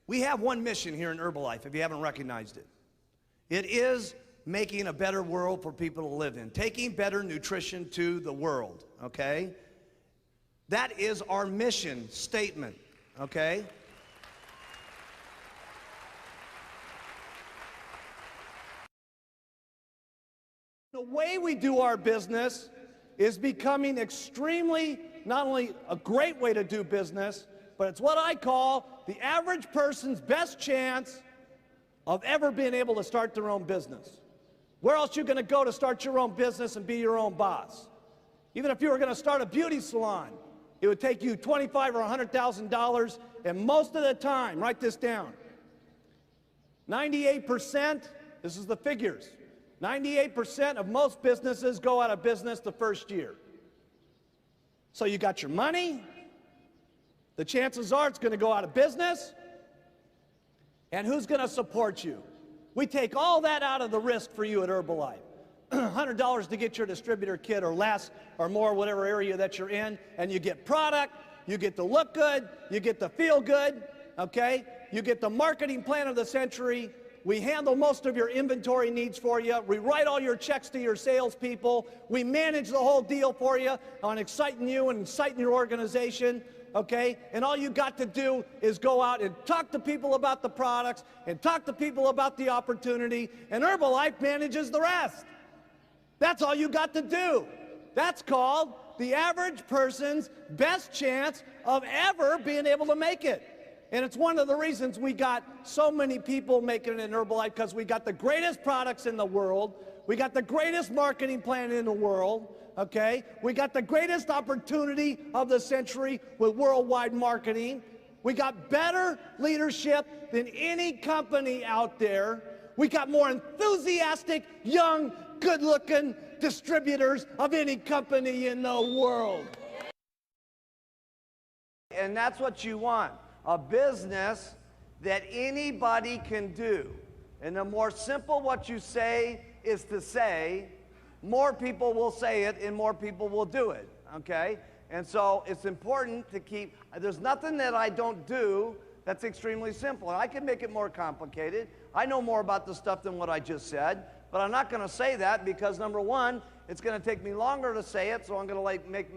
We have one mission here in Herbalife, if you haven't recognized it. It is making a better world for people to live in, taking better nutrition to the world, okay? That is our mission statement, okay? The way we do our business is becoming extremely, not only a great way to do business, but it's what I call the average person's best chance of ever being able to start their own business. Where else are you going to go to start your own business and be your own boss? Even if you were going to start a beauty salon, it would take you $25,000 or $100,000, and most of the time, write this down, 98%, this is the figures, 98% of most businesses go out of business the first year. So you got your money, the chances are it's going to go out of business, and who's going to support you? We take all that out of the risk for you at Herbalife. $100 to get your distributor kit or less or more, whatever area that you're in, and you get product, you get to look good, you get to feel good, okay? You get the marketing plan of the century. We handle most of your inventory needs for you. We write all your checks to your salespeople. We manage the whole deal for you on exciting you and exciting your organization, okay? And all you got to do is go out and talk to people about the products and talk to people about the opportunity, and Herbalife manages the rest. That's all you got to do. That's called the average person's best chance of ever being able to make it. And it's one of the reasons we got so many people making it in Herbalife, because we got the greatest products in the world, we got the greatest marketing plan in the world, okay? We got the greatest opportunity of the century with worldwide marketing. We got better leadership than any company out there. We got more enthusiastic, young, good-looking distributors of any company in the world. And that's what you want. A business that anybody can do. And the more simple what you say is to say, more people will say it and more people will do it, okay? And so it's important to keep, there's nothing that I don't do that's extremely simple. And I can make it more complicated. I know more about the stuff than what I just said, but I'm not gonna say that because number one, it's gonna take me longer to say it, so I'm gonna make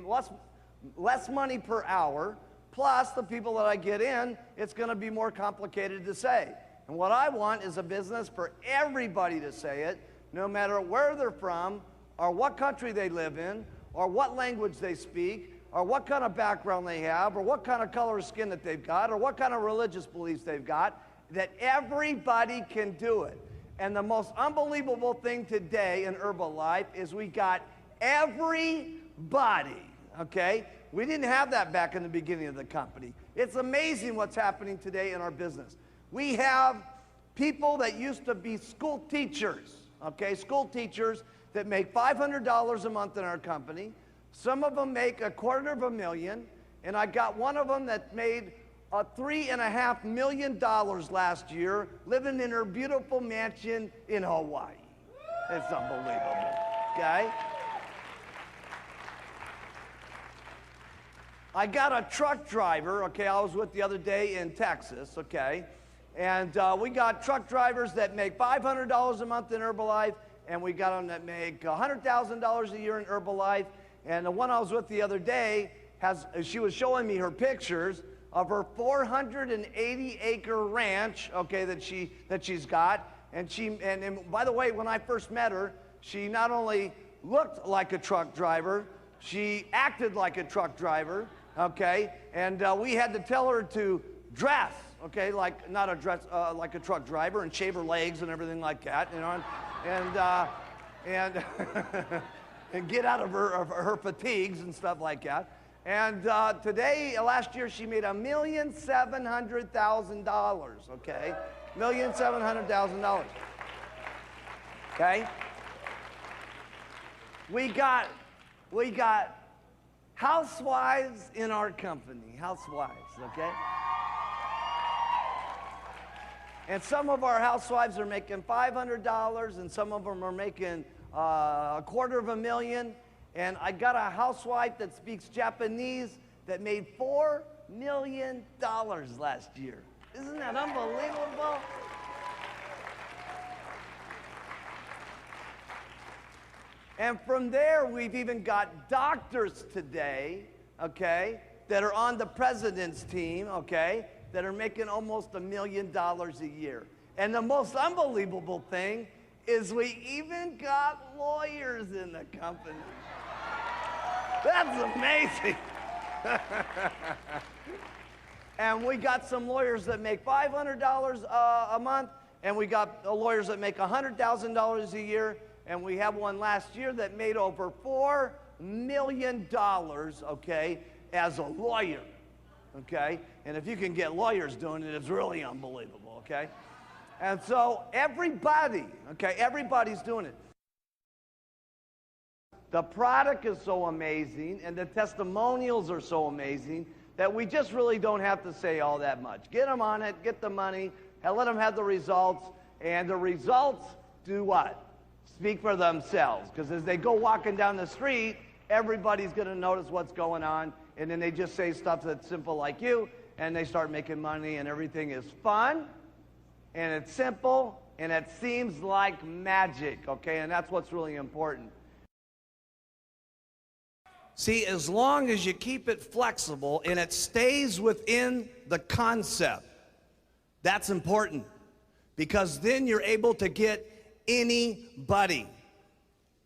less money per hour. Plus, the people that I get in, it's going to be more complicated to say. And what I want is a business for everybody to say it, no matter where they're from, or what country they live in, or what language they speak, or what kind of background they have, or what kind of color of skin that they've got, or what kind of religious beliefs they've got, that everybody can do it. And the most unbelievable thing today in Herbalife is we got everybody, okay? We didn't have that back in the beginning of the company. It's amazing what's happening today in our business. We have people that used to be school teachers, okay? School teachers that make $500 a month in our company. Some of them make $250,000, and I got one of them that made $3.5 million last year, living in her beautiful mansion in Hawaii. It's unbelievable, okay? I got a truck driver, okay, I was with the other day in Texas, okay, and we got truck drivers that make $500 a month in Herbalife, and we got them that make $100,000 a year in Herbalife, and the one I was with the other day, she was showing me her pictures of her 480-acre ranch, okay, that she's got, and by the way, when I first met her, she not only looked like a truck driver, she acted like a truck driver, okay, and we had to tell her to dress, okay, like not a dress, like a truck driver, and shave her legs and everything like that, you know, and and get out of her fatigues and stuff like that. And last year, she made $1,700,000, okay, $1,700,000, okay. We got housewives in our company, housewives, okay? And some of our housewives are making $500, and some of them are making $250,000. And I got a housewife that speaks Japanese that made $4 million last year. Isn't that unbelievable? And from there, we've even got doctors today, okay, that are on the president's team, okay, that are making almost $1 million a year. And the most unbelievable thing is we even got lawyers in the company. That's amazing. And we got some lawyers that make $500 a month, and we got lawyers that make $100,000 a year, and we have one last year that made over $4 million, okay, as a lawyer, okay? And if you can get lawyers doing it, it's really unbelievable, okay? And so everybody, okay, everybody's doing it. The product is so amazing, and the testimonials are so amazing that we just really don't have to say all that much. Get them on it, get the money, and let them have the results, and the results do what? Speak for themselves, because as they go walking down the street, everybody's going to notice what's going on, and then they just say stuff that's simple like you, and they start making money, and everything is fun, and it's simple, and it seems like magic, okay? And that's what's really important. See, as long as you keep it flexible and it stays within the concept, that's important, because then you're able to get anybody.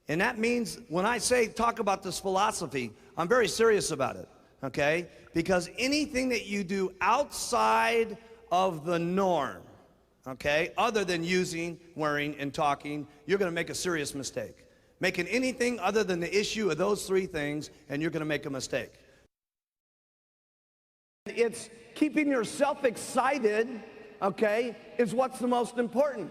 And that means when I say talk about this philosophy, I'm very serious about it, okay? Because anything that you do outside of the norm, okay, other than using, wearing, and talking, you're going to make a serious mistake. Making anything other than the issue of those three things, and you're going to make a mistake. It's keeping yourself excited, okay, is what's the most important.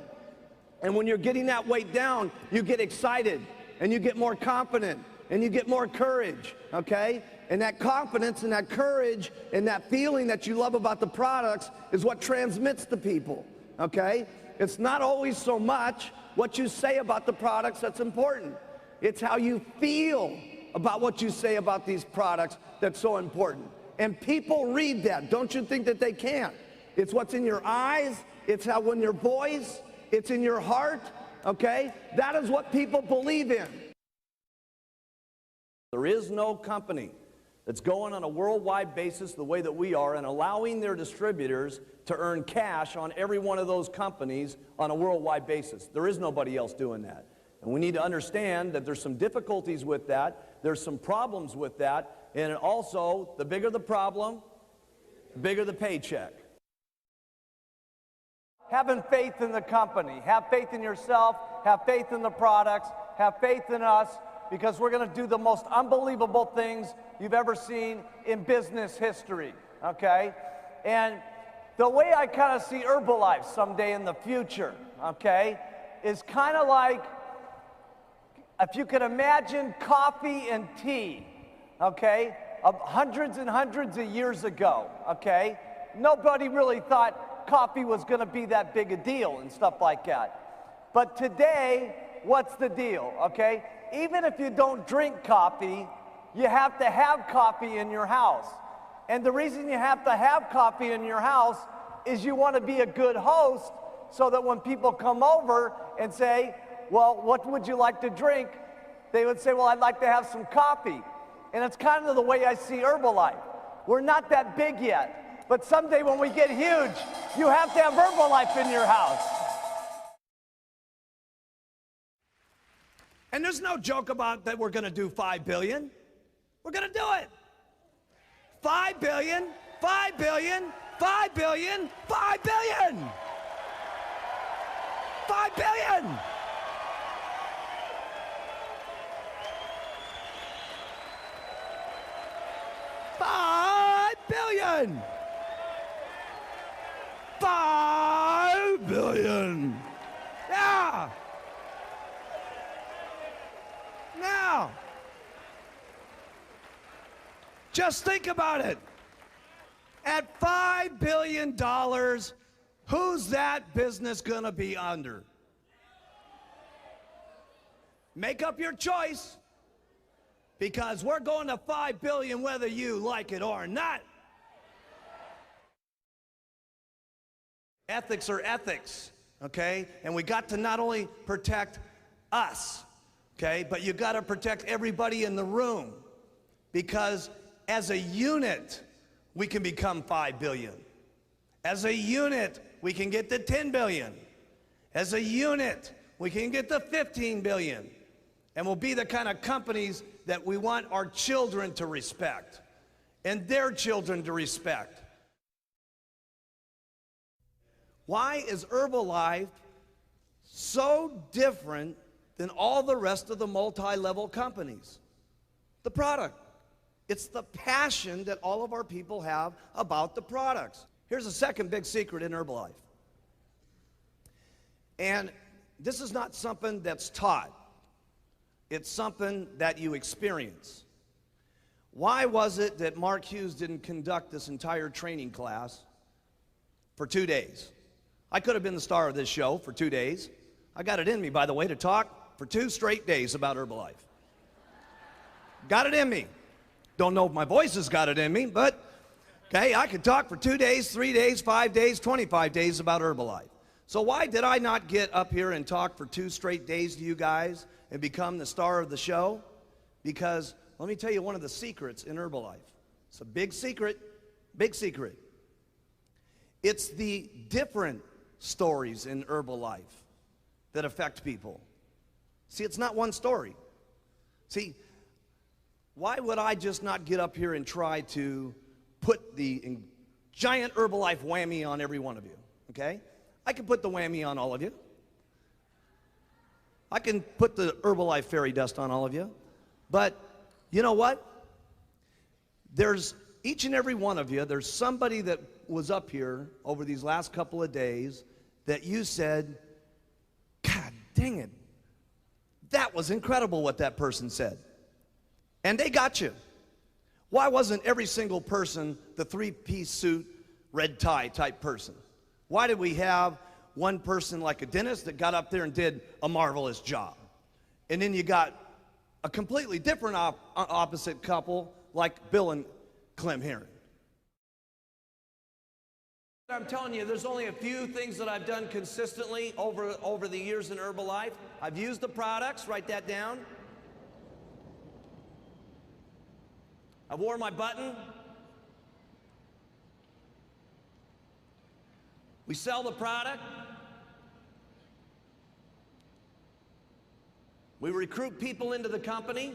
And when you're getting that weight down, you get excited, and you get more confident, and you get more courage, okay? And that confidence and that courage and that feeling that you love about the products is what transmits to people, okay? It's not always so much what you say about the products that's important. It's how you feel about what you say about these products that's so important. And people read that. Don't you think that they can't? It's what's in your eyes. It's how in your voice. It's in your heart, okay? That is what people believe in. There is no company that's going on a worldwide basis the way that we are and allowing their distributors to earn cash on every one of those companies on a worldwide basis. There is nobody else doing that. And we need to understand that there's some difficulties with that, there's some problems with that, and also, the bigger the problem, the bigger the paycheck. Having faith in the company, have faith in yourself, have faith in the products, have faith in us, because we're going to do the most unbelievable things you've ever seen in business history, okay? And the way I kind of see Herbalife someday in the future, okay, is kind of like, if you could imagine coffee and tea, okay, of hundreds and hundreds of years ago, okay? Nobody really thought coffee was going to be that big a deal and stuff like that. But today, what's the deal, okay? Even if you don't drink coffee, you have to have coffee in your house. And the reason you have to have coffee in your house is you want to be a good host, so that when people come over and say, well, what would you like to drink? They would say, well, I'd like to have some coffee. And it's kind of the way I see Herbalife. We're not that big yet, but someday when we get huge, you have to have Herbalife in your house. And there's no joke about that we're going to do 5 billion. We're going to do it. 5 billion, 5 billion, 5 billion, 5 billion. 5 billion. $5 billion. $5 billion. Yeah. Now, just think about it. At $5 billion, who's that business going to be under? Make up your choice, because we're going to 5 billion whether you like it or not. Ethics are ethics, okay? And we got to not only protect us, okay, but you got to protect everybody in the room, because as a unit, we can become 5 billion. As a unit, we can get to 10 billion. As a unit, we can get to 15 billion. And we'll be the kind of companies that we want our children to respect and their children to respect. Why is Herbalife so different than all the rest of the multi-level companies? The product. It's the passion that all of our people have about the products. Here's a second big secret in Herbalife. And this is not something that's taught. It's something that you experience. Why was it that Mark Hughes didn't conduct this entire training class for 2 days? I could have been the star of this show for 2 days. I got it in me, by the way, to talk for 2 straight days about Herbalife. Got it in me. Don't know if my voice has got it in me, but okay, I could talk for 2 days, 3 days, 5 days, 25 days about Herbalife. So why did I not get up here and talk for 2 straight days to you guys and become the star of the show? Because let me tell you one of the secrets in Herbalife. It's a big secret, big secret. It's the different stories in Herbalife that affect people. See, it's not one story. See, why would I just not get up here and try to put the giant Herbalife whammy on every one of you, okay? I can put the whammy on all of you. I can put the Herbalife fairy dust on all of you. But you know what? There's each and every one of you, there's somebody that was up here over these last couple of days that you said, God dang it, that was incredible what that person said. And they got you. Why wasn't every single person the 3-piece suit, red tie type person? Why did we have one person like a dentist that got up there and did a marvelous job? And then you got a completely different opposite couple like Bill and Clem Heron. I'm telling you, there's only a few things that I've done consistently over the years in Herbalife. I've used the products, write that down. I've worn my button. We sell the product. We recruit people into the company,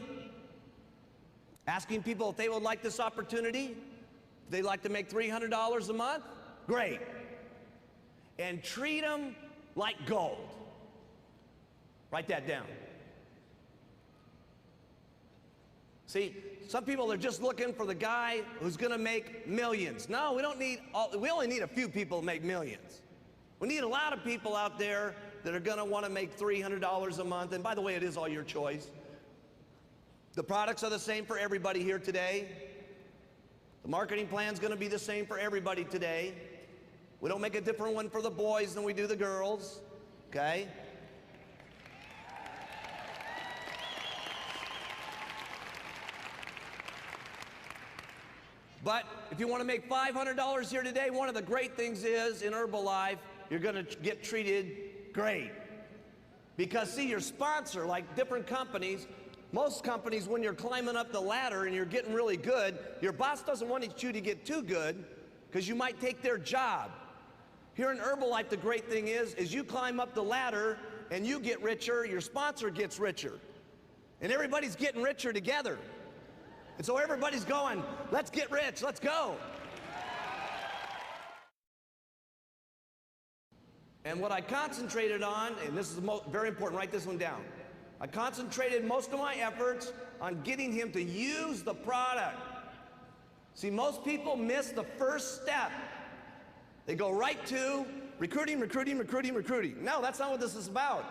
asking people if they would like this opportunity, if they'd like to make $300 a month. Great. And treat them like gold. Write that down. See, some people are just looking for the guy who's going to make millions. No, we only need a few people to make millions. We need a lot of people out there that are going to want to make $300 a month. And by the way, it is all your choice. The products are the same for everybody here today. The marketing plan is going to be the same for everybody today. We don't make a different one for the boys than we do the girls, okay? But if you want to make $500 here today, one of the great things is in Herbalife, you're going to get treated great. Because see, your sponsor, like different companies, most companies, when you're climbing up the ladder and you're getting really good, your boss doesn't want you to get too good because you might take their job. Here in Herbalife, the great thing is you climb up the ladder and you get richer, your sponsor gets richer. And everybody's getting richer together. And so everybody's going, let's get rich, let's go. And what I concentrated on, and this is very important, write this one down. I concentrated most of my efforts on getting him to use the product. See, most people miss the first step. They go right to recruiting, recruiting, recruiting, recruiting. No, that's not what this is about.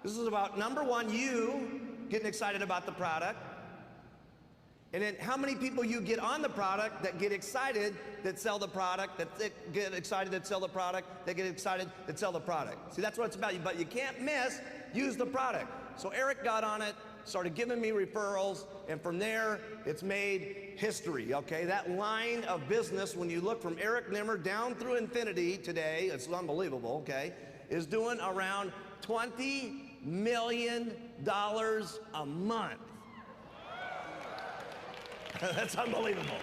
This is about, number one, you getting excited about the product. And then how many people you get on the product that get excited that sell the product, that get excited that sell the product, that get excited that sell the product. See, that's what it's about. But you can't miss, use the product. So Eric got on it started giving me referrals, and from there, it's made history, okay? That line of business, when you look from Eric Nimmer down through infinity today, it's unbelievable, okay, is doing around $20 million a month. That's unbelievable.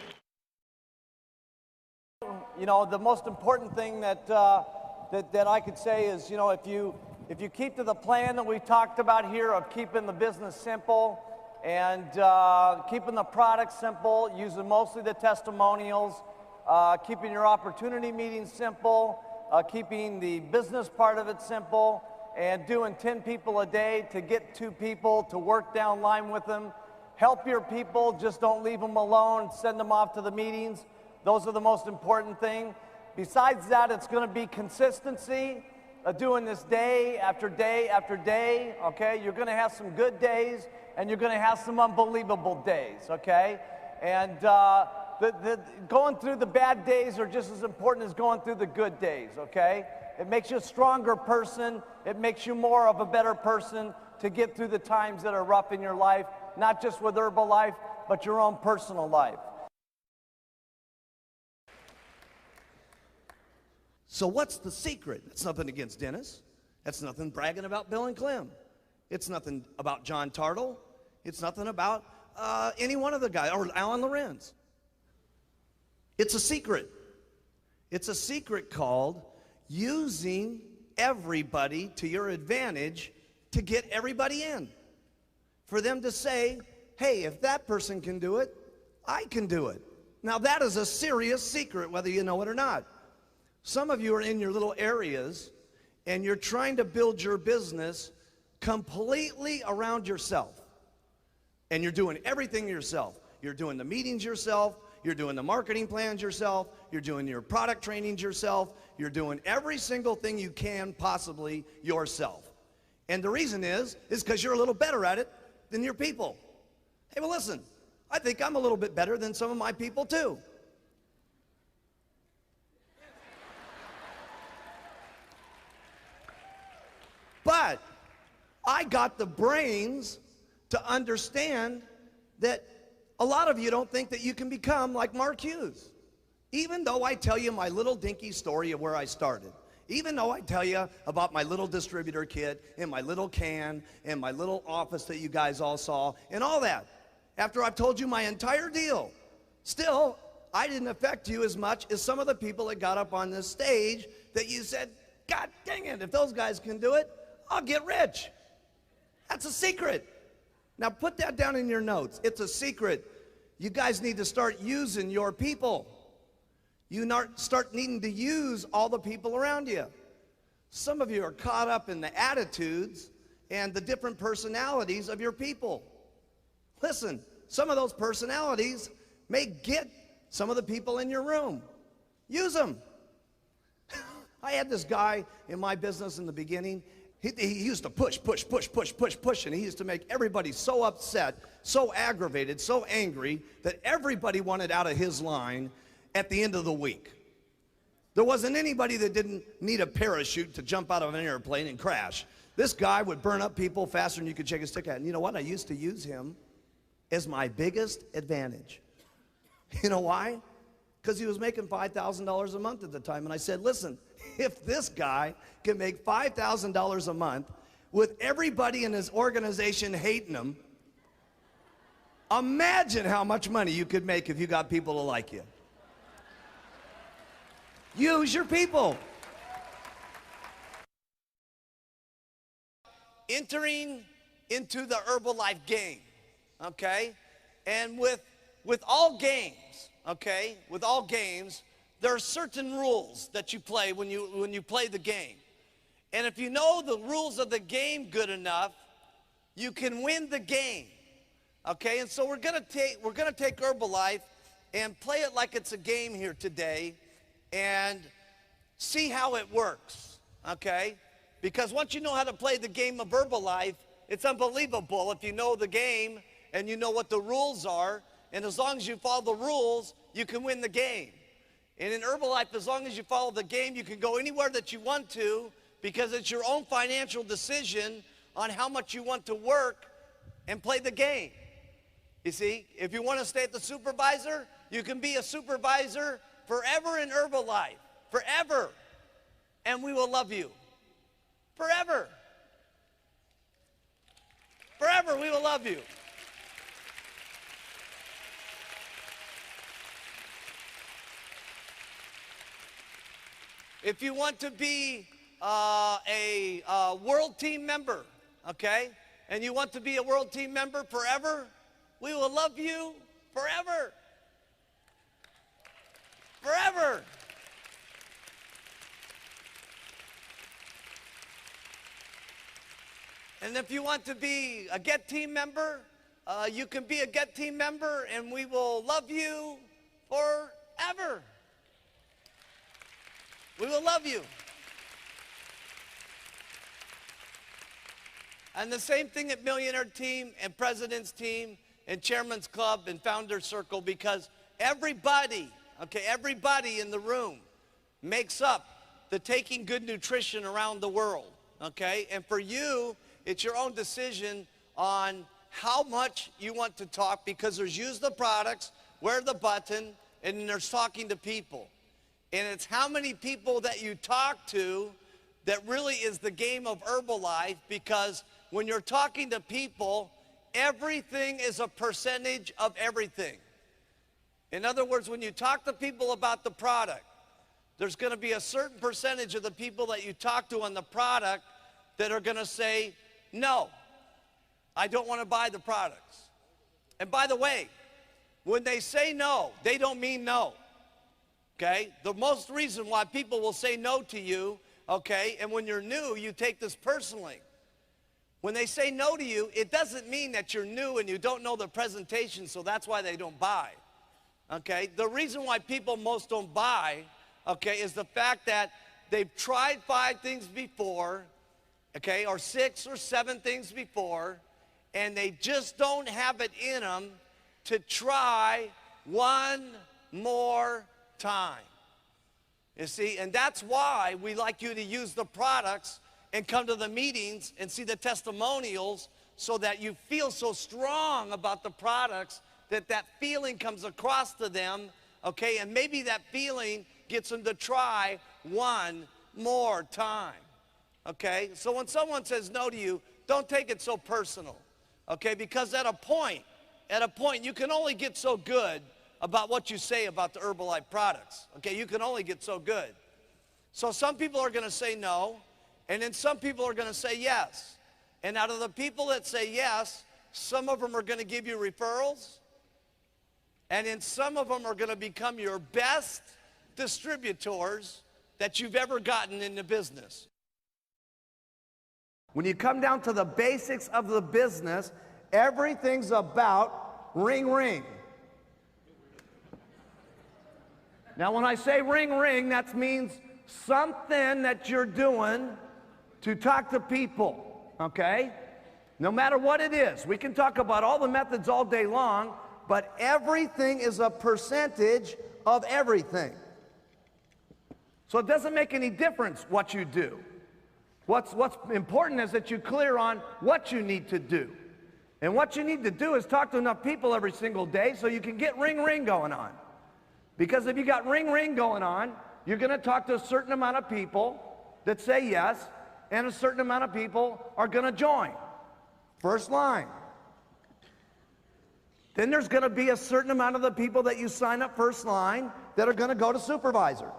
You know, the most important thing that I could say is, you know, if you keep to the plan that we talked about here of keeping the business simple and keeping the product simple, using mostly the testimonials, keeping your opportunity meetings simple, keeping the business part of it simple, and doing 10 people a day to get 2 people to work down line with them. Help your people, just don't leave them alone, send them off to the meetings. Those are the most important thing. Besides that, it's going to be consistency, doing this day after day after day, okay? You're going to have some good days, and you're going to have some unbelievable days, okay? And going through the bad days are just as important as going through the good days, okay? It makes you a stronger person. It makes you more of a better person to get through the times that are rough in your life, not just with Herbalife, but your own personal life. So what's the secret? It's nothing against Dennis. That's nothing bragging about Bill and Clem. It's nothing about John Tartle. It's nothing about any one of the guys, or Alan Lorenz. It's a secret. It's a secret called using everybody to your advantage to get everybody in. For them to say, hey, if that person can do it, I can do it. Now that is a serious secret, whether you know it or not. Some of you are in your little areas and you're trying to build your business completely around yourself. And you're doing everything yourself. You're doing the meetings yourself. You're doing the marketing plans yourself. You're doing your product trainings yourself. You're doing every single thing you can possibly yourself. And the reason is because you're a little better at it than your people. Hey, well, listen, I think I'm a little bit better than some of my people too. But I got the brains to understand that a lot of you don't think that you can become like Mark Hughes. Even though I tell you my little dinky story of where I started. Even though I tell you about my little distributor kit and my little can and my little office that you guys all saw and all that. After I've told you my entire deal, still, I didn't affect you as much as some of the people that got up on this stage that you said, God dang it, if those guys can do it, I'll get rich. That's a secret. Now put that down in your notes. It's a secret. You guys need to start using your people. You start needing to use all the people around you. Some of you are caught up in the attitudes and the different personalities of your people. Listen, some of those personalities may get some of the people in your room. Use them. I had this guy in my business in the beginning. He used to push, and he used to make everybody so upset, so aggravated, so angry that everybody wanted out of his line at the end of the week. There wasn't anybody that didn't need a parachute to jump out of an airplane and crash. This guy would burn up people faster than you could shake a stick at. And you know what? I used to use him as my biggest advantage. You know why? Because he was making $5,000 a month at the time. And I said, listen, if this guy can make $5,000 a month with everybody in his organization hating him, imagine how much money you could make if you got people to like you. Use your people. Entering into the Herbalife game, okay? And with all games, okay, with all games, there are certain rules that you play when you play the game. And if you know the rules of the game good enough, you can win the game. Okay? And so we're gonna take Herbalife and play it like it's a game here today and see how it works. Okay? Because once you know how to play the game of Herbalife, it's unbelievable if you know the game and you know what the rules are, and as long as you follow the rules, you can win the game. And in Herbalife, as long as you follow the game, you can go anywhere that you want to because it's your own financial decision on how much you want to work and play the game. You see, if you want to stay at the supervisor, you can be a supervisor forever in Herbalife, forever, and we will love you. Forever. Forever, we will love you. If you want to be a world team member, okay, and you want to be a world team member forever, we will love you forever. Forever. And if you want to be a Get Team member, you can be a Get Team member, and we will love you forever. We will love you. And the same thing at Millionaire Team and President's Team and Chairman's Club and Founder's Circle, because everybody, okay, everybody in the room makes up the taking good nutrition around the world, okay? And for you, it's your own decision on how much you want to talk, because there's use the products, wear the button, and then there's talking to people. And it's how many people that you talk to that really is the game of Herbalife, because when you're talking to people, everything is a percentage of everything. In other words, when you talk to people about the product, there's going to be a certain percentage of the people that you talk to on the product that are going to say, no, I don't want to buy the products. And by the way, when they say no, they don't mean no. Okay? The most reason why people will say no to you, okay, and when you're new, you take this personally. When they say no to you, it doesn't mean that you're new and you don't know the presentation, so that's why they don't buy. Okay? The reason why people most don't buy, okay, is the fact that they've tried 5 things before, okay, or 6 or 7 things before, and they just don't have it in them to try one more time. You see, and that's why we like you to use the products and come to the meetings and see the testimonials, so that you feel so strong about the products that that feeling comes across to them, okay, and maybe that feeling gets them to try one more time, okay? So when someone says no to you, don't take it so personal, okay, because at a point, you can only get so good about what you say about the Herbalife products, okay? You can only get so good. So some people are going to say no, and then some people are going to say yes. And out of the people that say yes, some of them are going to give you referrals, and then some of them are going to become your best distributors that you've ever gotten in the business. When you come down to the basics of the business, everything's about ring, ring. Now, when I say ring, ring, that means something that you're doing to talk to people, okay? No matter what it is. We can talk about all the methods all day long, but everything is a percentage of everything. So it doesn't make any difference what you do. What's important is that you're clear on what you need to do. And what you need to do is talk to enough people every single day so you can get ring, ring going on. Because if you got ring, ring going on, you're going to talk to a certain amount of people that say yes, and a certain amount of people are going to join. First line. Then there's going to be a certain amount of the people that you sign up first line that are going to go to supervisor.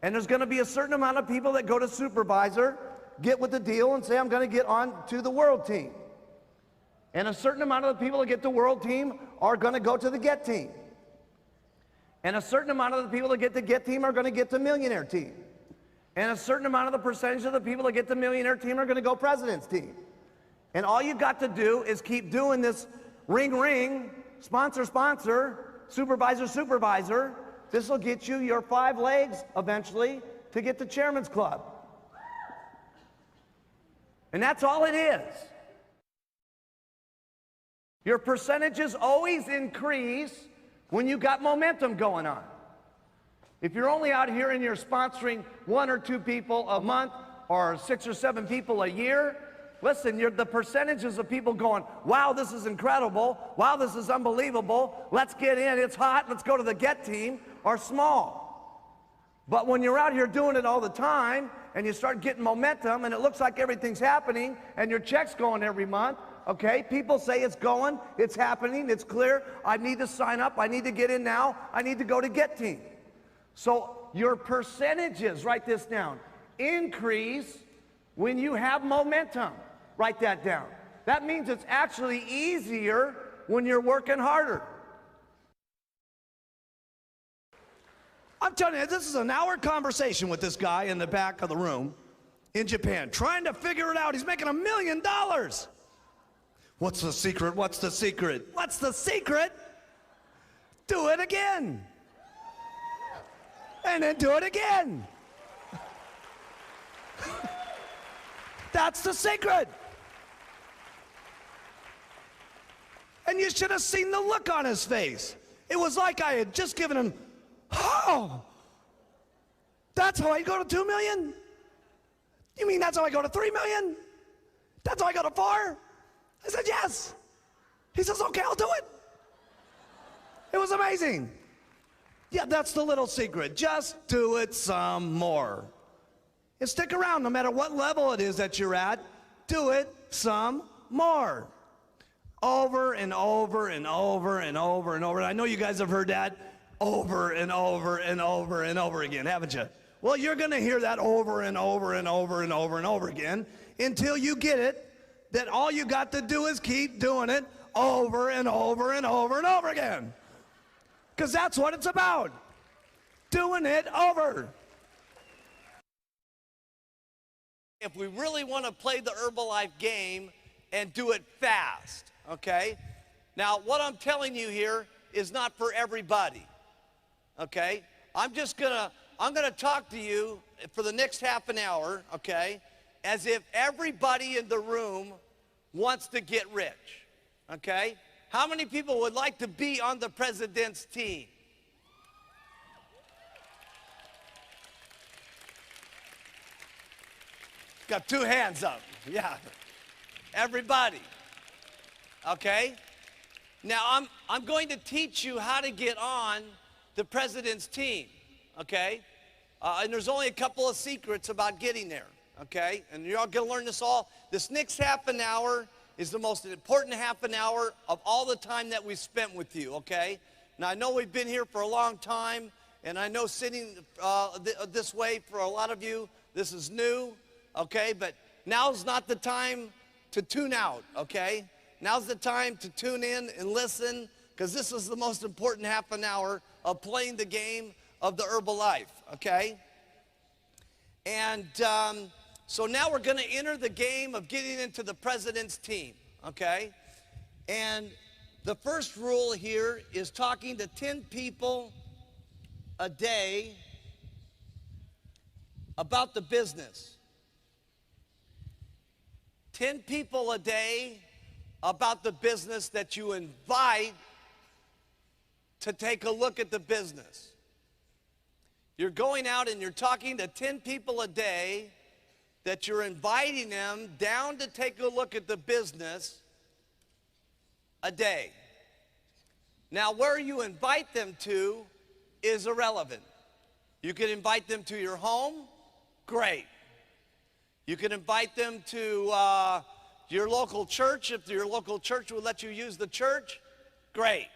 And there's going to be a certain amount of people that go to supervisor, get with the deal and say, I'm going to get on to the world team. And a certain amount of the people that get the world team are going to go to the get team. And a certain amount of the people that get the get team are going to get the millionaire team. And a certain amount of the percentage of the people that get the millionaire team are going to go president's team. And all you've got to do is keep doing this ring, ring, sponsor, sponsor, supervisor, supervisor. This will get you your 5 legs eventually to get the chairman's club. And that's all it is. Your percentages always increase when you got momentum going on. If you're only out here and you're sponsoring 1 or 2 people a month or 6 or 7 people a year, Listen, the percentages of people going, wow, this is incredible. Wow, this is unbelievable. Let's get in. It's hot. Let's go to the get team are small. But when you're out here doing it all the time and you start getting momentum and it looks like everything's happening and your check's going every month, okay, people say it's going, it's happening, it's clear. I need to sign up. I need to get in now. I need to go to get team. So your percentages, write this down, increase when you have momentum. Write that down. That means it's actually easier when you're working harder. I'm telling you, this is an hour conversation with this guy in the back of the room in Japan, trying to figure it out. He's making $1 million. What's the secret? What's the secret? What's the secret? Do it again. And then do it again. That's the secret. And you should have seen the look on his face. It was like I had just given him, oh, that's how I go to 2 million? You mean that's how I go to 3 million? That's how I go to 4? I said, yes. He says, okay, I'll do it. It was amazing. Yeah, that's the little secret. Just do it some more. And stick around no matter what level it is that you're at. Do it some more. Over and over and over and over and over. I know you guys have heard that over and over and over and over again, haven't you? Well, you're going to hear that over and over and over and over and over again until you get it, that all you got to do is keep doing it over and over and over and over again. Because that's what it's about. Doing it over. If we really want to play the Herbalife game and do it fast, okay? Now, what I'm telling you here is not for everybody, okay? I'm gonna talk to you for the next half an hour, okay, as if everybody in the room wants to get rich, okay? How many people would like to be on the president's team? Got 2 hands up, yeah. Everybody, okay? Now, I'm going to teach you how to get on the president's team, okay? And there's only a couple of secrets about getting there, okay? And you're all gonna learn this all. This next half an hour is the most important half an hour of all the time that we've spent with you, okay? Now, I know we've been here for a long time, and I know sitting this way for a lot of you, this is new, okay? But now's not the time to tune out, okay? Now's the time to tune in and listen, because this is the most important half an hour of playing the game of the Herbalife, okay? And so now we're gonna enter the game of getting into the president's team, okay? And the first rule here is talking to 10 people a day about the business. 10 people a day about the business that you invite to take a look at the business. You're going out and you're talking to 10 people a day that you're inviting them down to take a look at the business a day. Now, where you invite them to is irrelevant. You can invite them to your home, great. You can invite them to your local church. If your local church will let you use the church, great.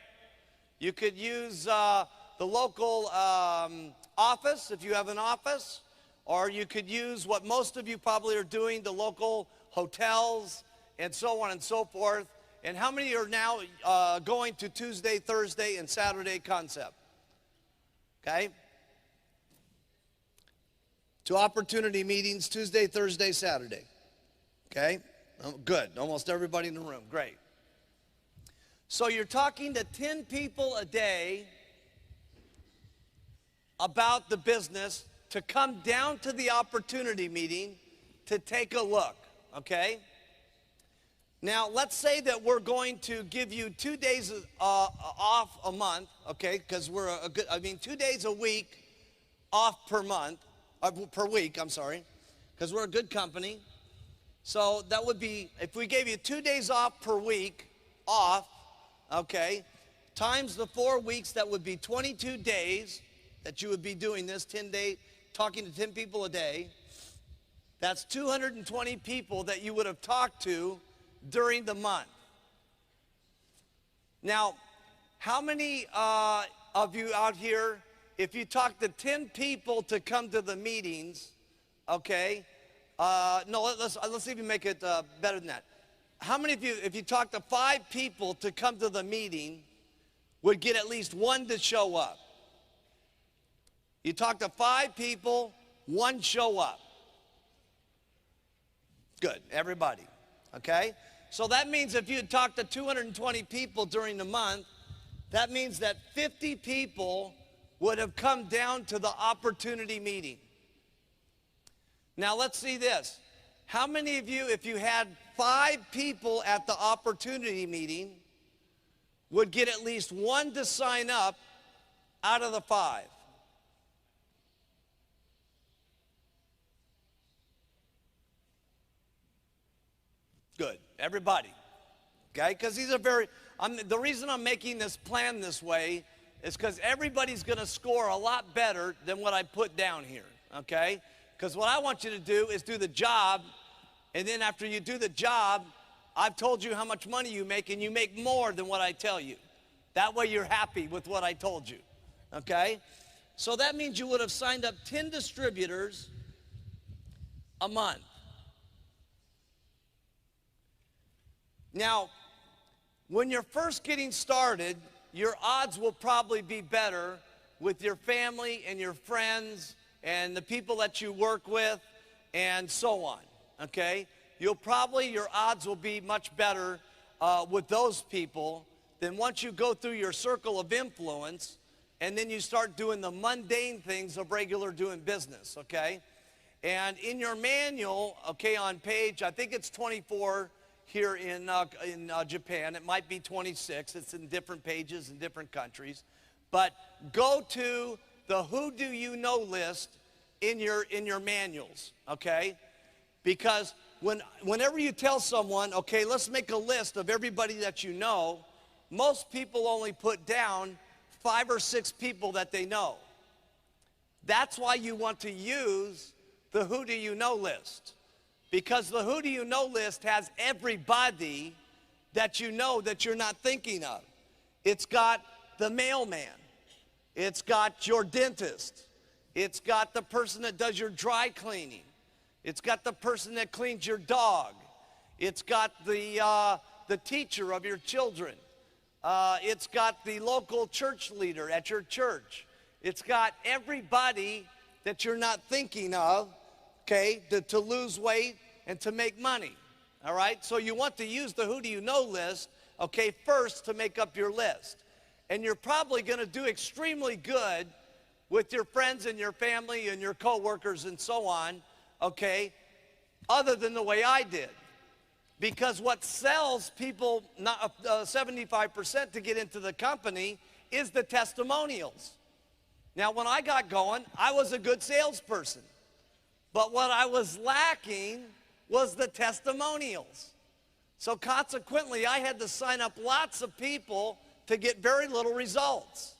You could use the local office if you have an office, or you could use what most of you probably are doing, the local hotels and so on and so forth. And how many are now going to Tuesday, Thursday, and Saturday concept? Okay? To opportunity meetings Tuesday, Thursday, Saturday. Okay? Oh, good. Almost everybody in the room. Great. So you're talking to 10 people a day about the business to come down to the opportunity meeting to take a look, okay? Now, let's say that we're going to give you 2 days off a month, okay? Because we're 2 days a week off per month, per week, I'm sorry, because we're a good company. So that would be, if we gave you 2 days off per week, okay, times the 4 weeks, that would be 22 days that you would be doing this, 10-day, talking to 10 people a day. That's 220 people that you would have talked to during the month. Now, how many of you out here, if you talk to 10 people to come to the meetings, okay, no, let's even make it better than that. How many of you, if you talk to 5 people to come to the meeting, would get at least 1 to show up? You talk to 5 people, 1 show up. Good, everybody, okay? So that means if you had talked to 220 people during the month, that means that 50 people would have come down to the opportunity meeting. Now let's see this. How many of you, if you had 5 people at the opportunity meeting, would get at least 1 to sign up out of the 5? Good, everybody, okay? Because these are the reason I'm making this plan this way is because everybody's gonna score a lot better than what I put down here, okay? Because what I want you to do is do the job, and then after you do the job, I've told you how much money you make, and you make more than what I tell you. That way you're happy with what I told you, okay? So that means you would have signed up 10 distributors a month. Now, when you're first getting started, your odds will probably be better with your family and your friends and the people that you work with and so on, okay? Your odds will be much better with those people than once you go through your circle of influence and then you start doing the mundane things of regular doing business, okay? And in your manual, okay, on page, I think it's 24, here in Japan, it might be 26, it's in different pages in different countries, but go to the who do you know list in your manuals, okay? Because whenever you tell someone, okay, let's make a list of everybody that you know, most people only put down 5 or 6 people that they know. That's why you want to use the who do you know list. Because the who do you know list has everybody that you know that you're not thinking of. It's got the mailman. It's got your dentist. It's got the person that does your dry cleaning. It's got the person that cleans your dog. It's got the teacher of your children. It's got the local church leader at your church. It's got everybody that you're not thinking of, okay, to lose weight and to make money, all right? So you want to use the who do you know list, okay, first to make up your list. And you're probably gonna do extremely good with your friends and your family and your coworkers and so on, okay, other than the way I did. Because what sells people 75% to get into the company is the testimonials. Now, when I got going, I was a good salesperson. But what I was lacking was the testimonials. So consequently, I had to sign up lots of people to get very little results.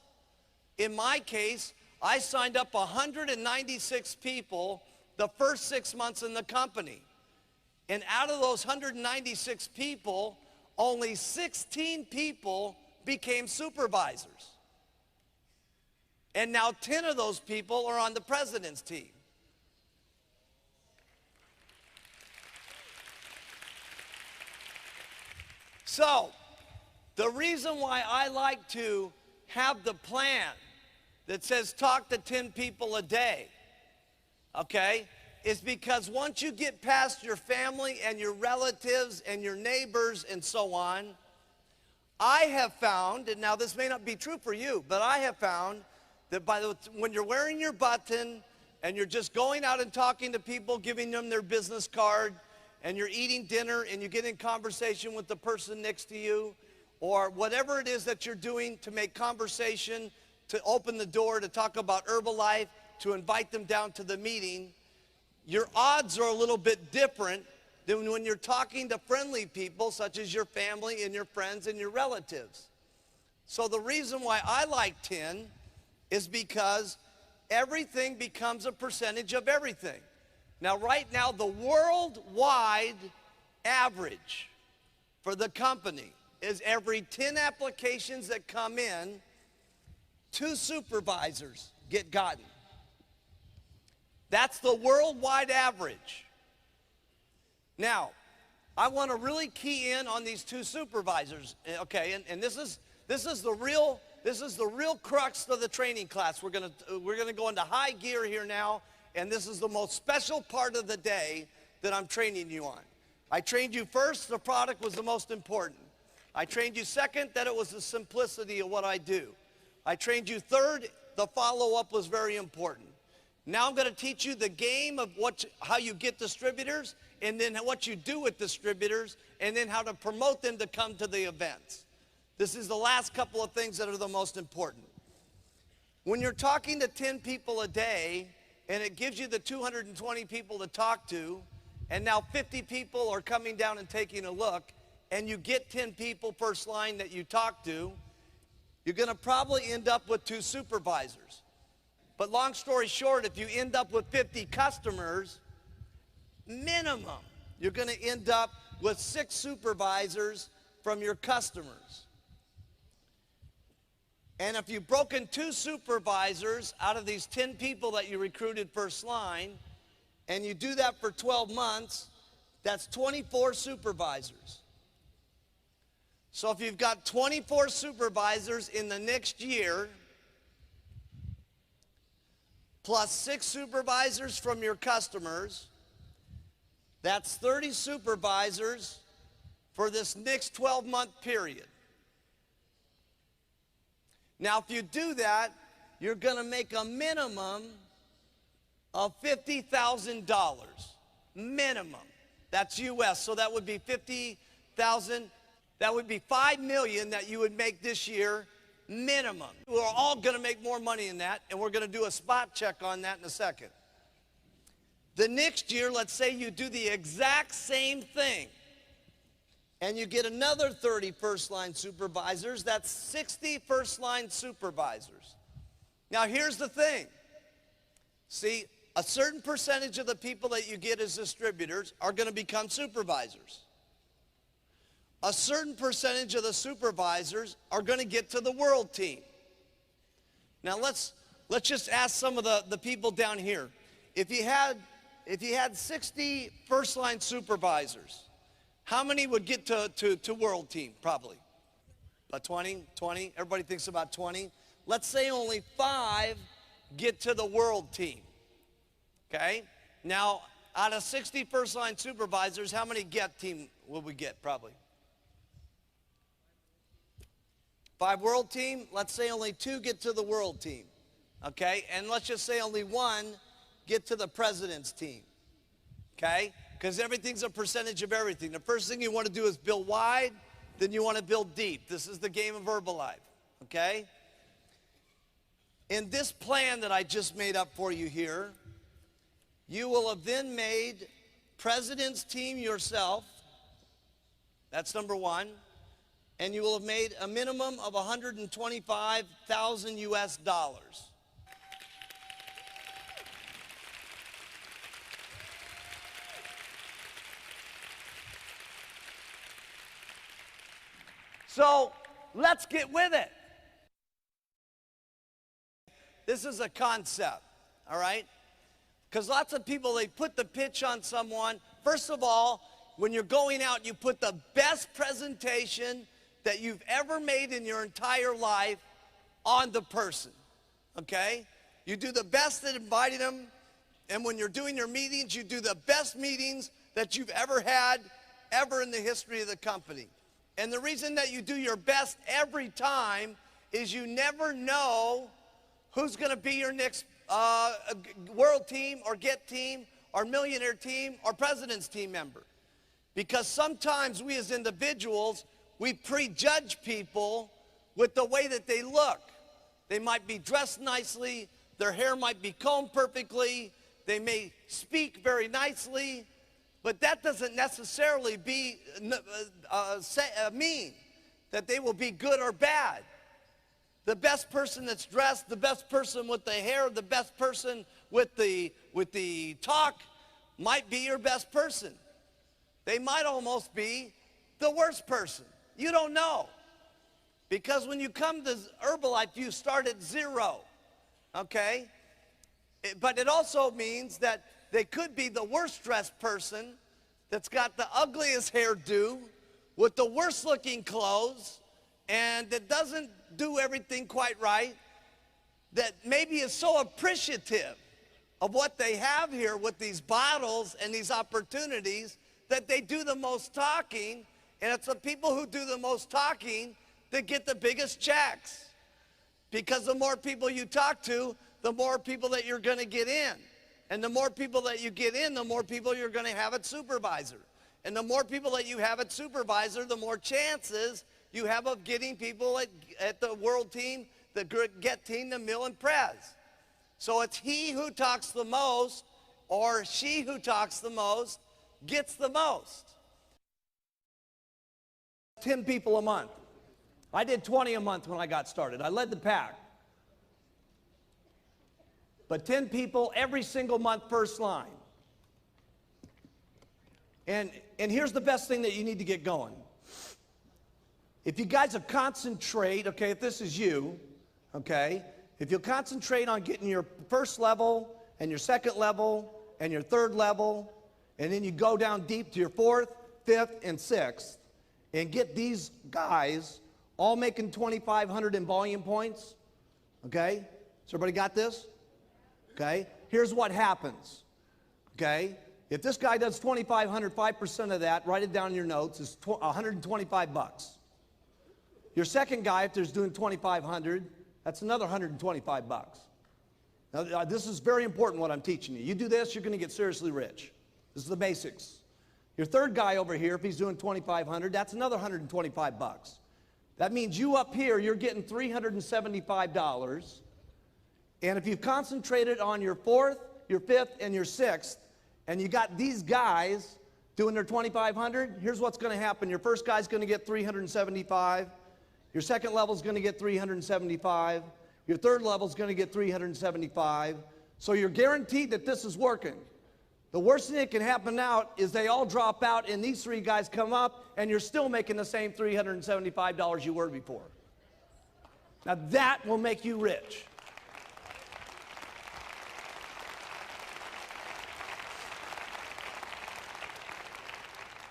In my case, I signed up 196 people the first 6 months in the company. And out of those 196 people, only 16 people became supervisors. And now 10 of those people are on the president's team. So, the reason why I like to have the plan that says talk to 10 people a day, okay, is because once you get past your family and your relatives and your neighbors and so on, I have found, and now this may not be true for you, but I have found that when you're wearing your button and you're just going out and talking to people, giving them their business card, and you're eating dinner and you get in conversation with the person next to you, or whatever it is that you're doing to make conversation, to open the door, to talk about Herbalife, to invite them down to the meeting, your odds are a little bit different than when you're talking to friendly people such as your family and your friends and your relatives. So the reason why I like 10 is because everything becomes a percentage of everything. Now, right now, the worldwide average for the company is every 10 applications that come in, 2 supervisors get gotten. That's the worldwide average. Now, I want to really key in on these 2 supervisors, okay? And this is the real crux of the training class. We're gonna go into high gear here now, and this is the most special part of the day that I'm training you on. I trained you first, the product was the most important. I trained you second, that it was the simplicity of what I do. I trained you third, the follow-up was very important. Now I'm going to teach you the game of how you get distributors, and then what you do with distributors, and then how to promote them to come to the events. This is the last couple of things that are the most important. When you're talking to 10 people a day, and it gives you the 220 people to talk to, and now 50 people are coming down and taking a look, and you get 10 people first line that you talk to, you're going to probably end up with 2 supervisors. But long story short, if you end up with 50 customers, minimum, you're going to end up with 6 supervisors from your customers. And if you've broken 2 supervisors out of these 10 people that you recruited first line, and you do that for 12 months, that's 24 supervisors. So if you've got 24 supervisors in the next year, plus 6 supervisors from your customers, that's 30 supervisors for this next 12-month period. Now, if you do that, you're going to make a minimum of $50,000. Minimum. That's U.S., so that would be 50,000. That would be $5 million that you would make this year, minimum. We're all going to make more money than that, and we're going to do a spot check on that in a second. The next year, let's say you do the exact same thing, and you get another 30 first-line supervisors. That's 60 first-line supervisors. Now, here's the thing. See, a certain percentage of the people that you get as distributors are going to become supervisors. A certain percentage of the supervisors are going to get to the world team. Now, let's just ask some of the people down here. If you had 60 first-line supervisors, how many would get to world team, probably? About 20? Everybody thinks about 20. Let's say only 5 get to the world team, okay? Now, out of 60 first-line supervisors, how many get team will we get, probably? 5 world team, let's say only 2 get to the world team, okay? And let's just say only 1 get to the president's team, okay? Because everything's a percentage of everything. The first thing you want to do is build wide, then you want to build deep. This is the game of Herbalife, okay? In this plan that I just made up for you here, you will have then made president's team yourself. That's number 1. And you will have made a minimum of $125,000 US dollars. So let's get with it. This is a concept, all right? Because lots of people, they put the pitch on someone. First of all, when you're going out, you put the best presentation that you've ever made in your entire life on the person, okay? You do the best at inviting them, and when you're doing your meetings, you do the best meetings that you've ever had, ever in the history of the company. And the reason that you do your best every time is you never know who's going to be your next world team or get team or millionaire team or president's team member. Because sometimes we as individuals, we prejudge people with the way that they look. They might be dressed nicely, their hair might be combed perfectly, they may speak very nicely, But that doesn't necessarily mean that they will be good or bad. The best person that's dressed, the best person with the hair, the best person with the talk might be your best person. They might almost be the worst person. You don't know. Because when you come to Herbalife, you start at zero, okay? But it also means that they could be the worst dressed person that's got the ugliest hairdo with the worst looking clothes and that doesn't do everything quite right, that maybe is so appreciative of what they have here with these bottles and these opportunities that they do the most talking, and it's the people who do the most talking that get the biggest checks. Because the more people you talk to, the more people that you're going to get in. And the more people that you get in, the more people you're going to have at supervisor. And the more people that you have at supervisor, the more chances you have of getting people at the world team, the get team, the mill and prez. So it's he who talks the most or she who talks the most gets the most. 10 people a month. I did 20 a month when I got started. I led the pack. But 10 people every single month, first line. And here's the best thing that you need to get going. If you guys will concentrate, okay, if this is you, okay, if you'll concentrate on getting your first level and your second level and your third level, and then you go down deep to your fourth, fifth, and sixth, and get these guys all making 2,500 in volume points, okay? So everybody got this? Okay, here's what happens, okay? If this guy does 2,500, 5% of that, write it down in your notes, is 125 bucks. Your second guy, if there's doing 2,500, that's another 125 bucks. Now, this is very important what I'm teaching you. You do this, you're going to get seriously rich. This is the basics. Your third guy over here, if he's doing 2,500, that's another 125 bucks. That means you up here, you're getting $375. And if you've concentrated on your fourth, your fifth, and your sixth, and you got these guys doing their 2,500, here's what's going to happen. Your first guy's going to get 375. Your second level's going to get 375. Your third level's going to get 375. So you're guaranteed that this is working. The worst thing that can happen now is they all drop out and these three guys come up and you're still making the same $375 you were before. Now that will make you rich.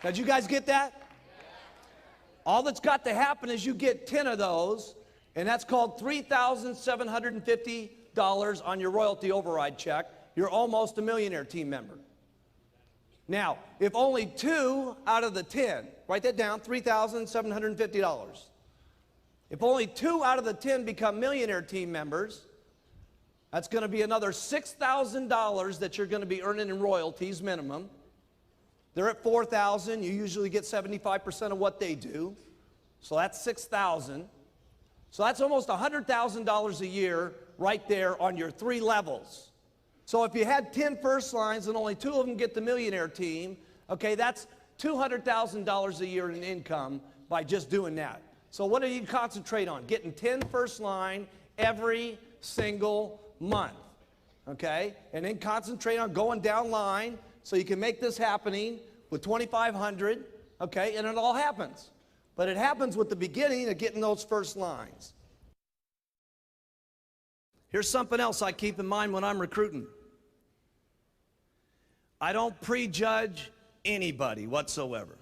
Now, did you guys get that? All that's got to happen is you get 10 of those, and that's called $3,750 on your royalty override check. You're almost a millionaire team member. Now, if only 2 out of the 10, write that down, $3,750. If only 2 out of the 10 become millionaire team members, that's going to be another $6,000 that you're going to be earning in royalties minimum. They're at 4,000. You usually get 75% of what they do. So that's 6,000. So that's almost $100,000 a year right there on your 3 levels. So if you had 10 first lines and only 2 of them get the millionaire team, okay, that's $200,000 a year in income by just doing that. So what do you concentrate on? Getting 10 first line every single month, okay? And then concentrate on going down line so you can make this happening with 2,500, okay? And it all happens. But it happens with the beginning of getting those first lines. Here's something else I keep in mind when I'm recruiting. I don't prejudge anybody whatsoever.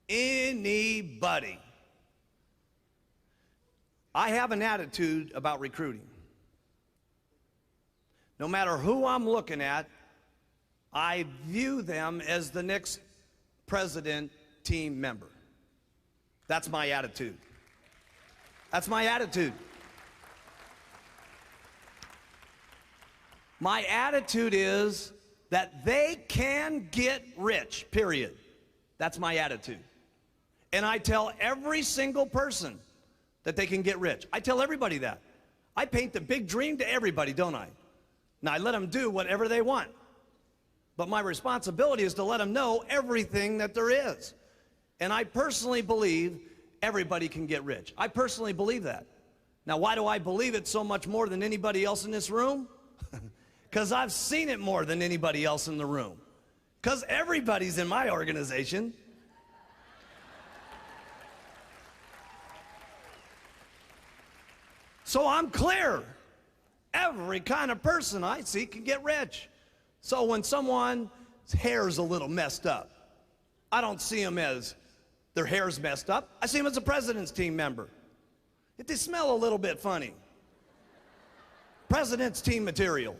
Anybody. I have an attitude about recruiting. No matter who I'm looking at, I view them as the next president team member. That's my attitude. That's my attitude. My attitude is that they can get rich, period. That's my attitude. And I tell every single person that they can get rich. I tell everybody that. I paint the big dream to everybody, don't I? Now, I let them do whatever they want. But my responsibility is to let them know everything that there is. And I personally believe everybody can get rich. I personally believe that. Now, why do I believe it so much more than anybody else in this room? Because I've seen it more than anybody else in the room. Because everybody's in my organization. So I'm clear. Every kind of person I see can get rich. So when someone's hair's a little messed up, I don't see them as their hair's messed up. I see them as a president's team member. If they smell a little bit funny, president's team material.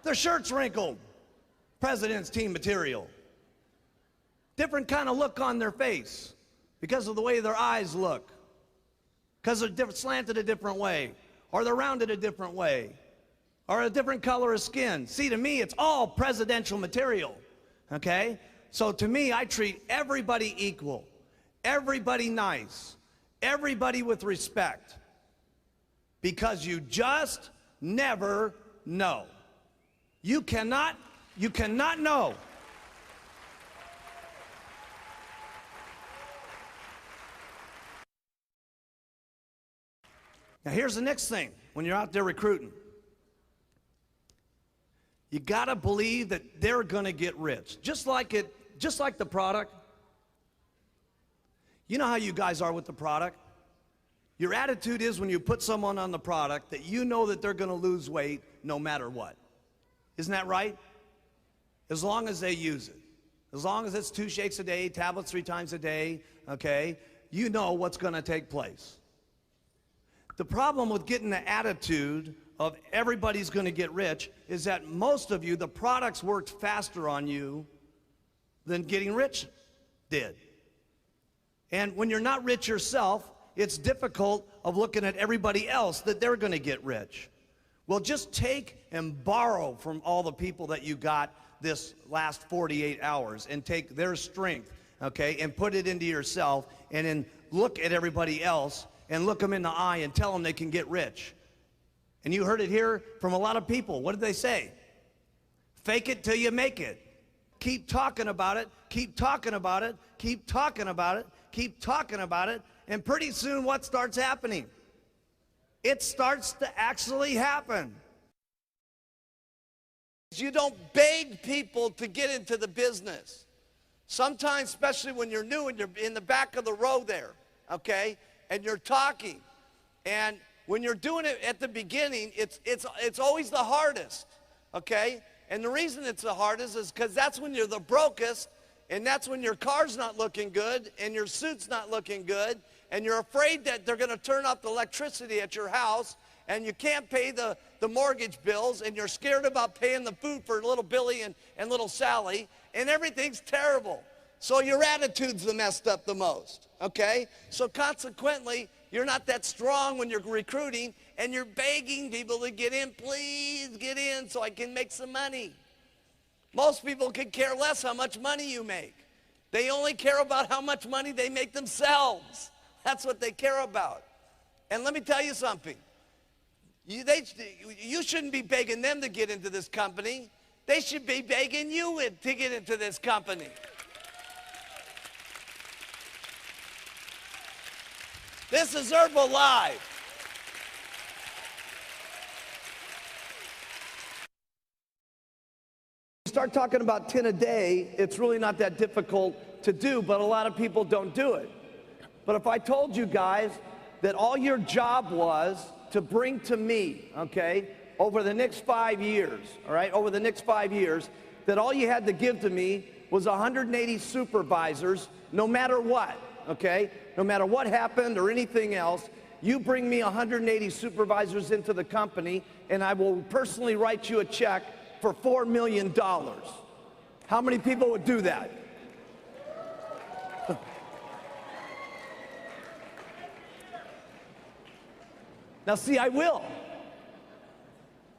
Their shirt's wrinkled, president's team material. Different kind of look on their face because of the way their eyes look, because they're slanted a different way, or they're rounded a different way, or a different color of skin. See, to me, it's all presidential material, okay? So to me, I treat everybody equal, everybody nice, everybody with respect, because you just never know. You cannot know. Now here's the next thing when you're out there recruiting. You gotta believe that they're gonna get rich. Just like the product. You know how you guys are with the product? Your attitude is when you put someone on the product that you know that they're gonna lose weight no matter what. Isn't that right? As long as they use it. As long as it's 2 shakes a day, tablets 3 times a day, okay? You know what's gonna take place. The problem with getting the attitude of everybody's gonna get rich is that most of you, the products worked faster on you than getting rich did. And when you're not rich yourself, it's difficult of looking at everybody else that they're gonna get rich. Well, just take and borrow from all the people that you got this last 48 hours and take their strength, okay, and put it into yourself, and then look at everybody else and look them in the eye and tell them they can get rich. And you heard it here from a lot of people. What did they say? Fake it till you make it. Keep talking about it, keep talking about it, keep talking about it, keep talking about it, and pretty soon what starts happening? It starts to actually happen. You don't beg people to get into the business. Sometimes, especially when you're new and you're in the back of the row there, okay, and you're talking, and when you're doing it at the beginning, it's always the hardest, okay? And the reason it's the hardest is because that's when you're the brokest, and that's when your car's not looking good, and your suit's not looking good, and you're afraid that they're going to turn off the electricity at your house, and you can't pay the mortgage bills, and you're scared about paying the food for little Billy and little Sally, and everything's terrible. So your attitude's the messed up the most, okay? So consequently, you're not that strong when you're recruiting, and you're begging people to get in. Please get in so I can make some money. Most people could care less how much money you make. They only care about how much money they make themselves. That's what they care about. And let me tell you something. You shouldn't be begging them to get into this company. They should be begging you to get into this company. This is Herbalife. Start talking about 10 a day, it's really not that difficult to do, but a lot of people don't do it. But if I told you guys that all your job was to bring to me, okay, over the next 5 years, all right, over the next 5 years, that all you had to give to me was 180 supervisors, no matter what, okay, no matter what happened or anything else, you bring me 180 supervisors into the company, and I will personally write you a check for $4 million. How many people would do that? Now see, I will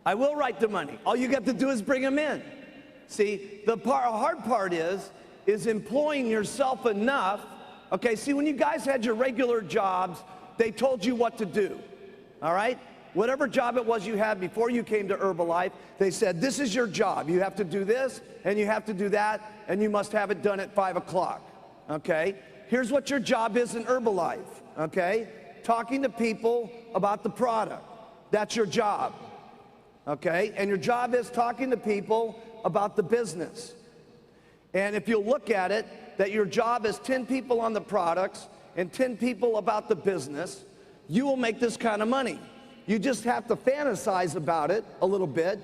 write the money. All you got to do is bring them in. See, the hard part is employing yourself enough. Okay, see, when you guys had your regular jobs, they told you what to do, all right? Whatever job it was you had before you came to Herbalife, they said, this is your job. You have to do this, and you have to do that, and you must have it done at 5 o'clock, okay? Here's what your job is in Herbalife, okay? Talking to people about the product. That's your job, okay? And your job is talking to people about the business. And if you look at it, that your job is 10 people on the products and 10 people about the business, you will make this kind of money. You just have to fantasize about it a little bit,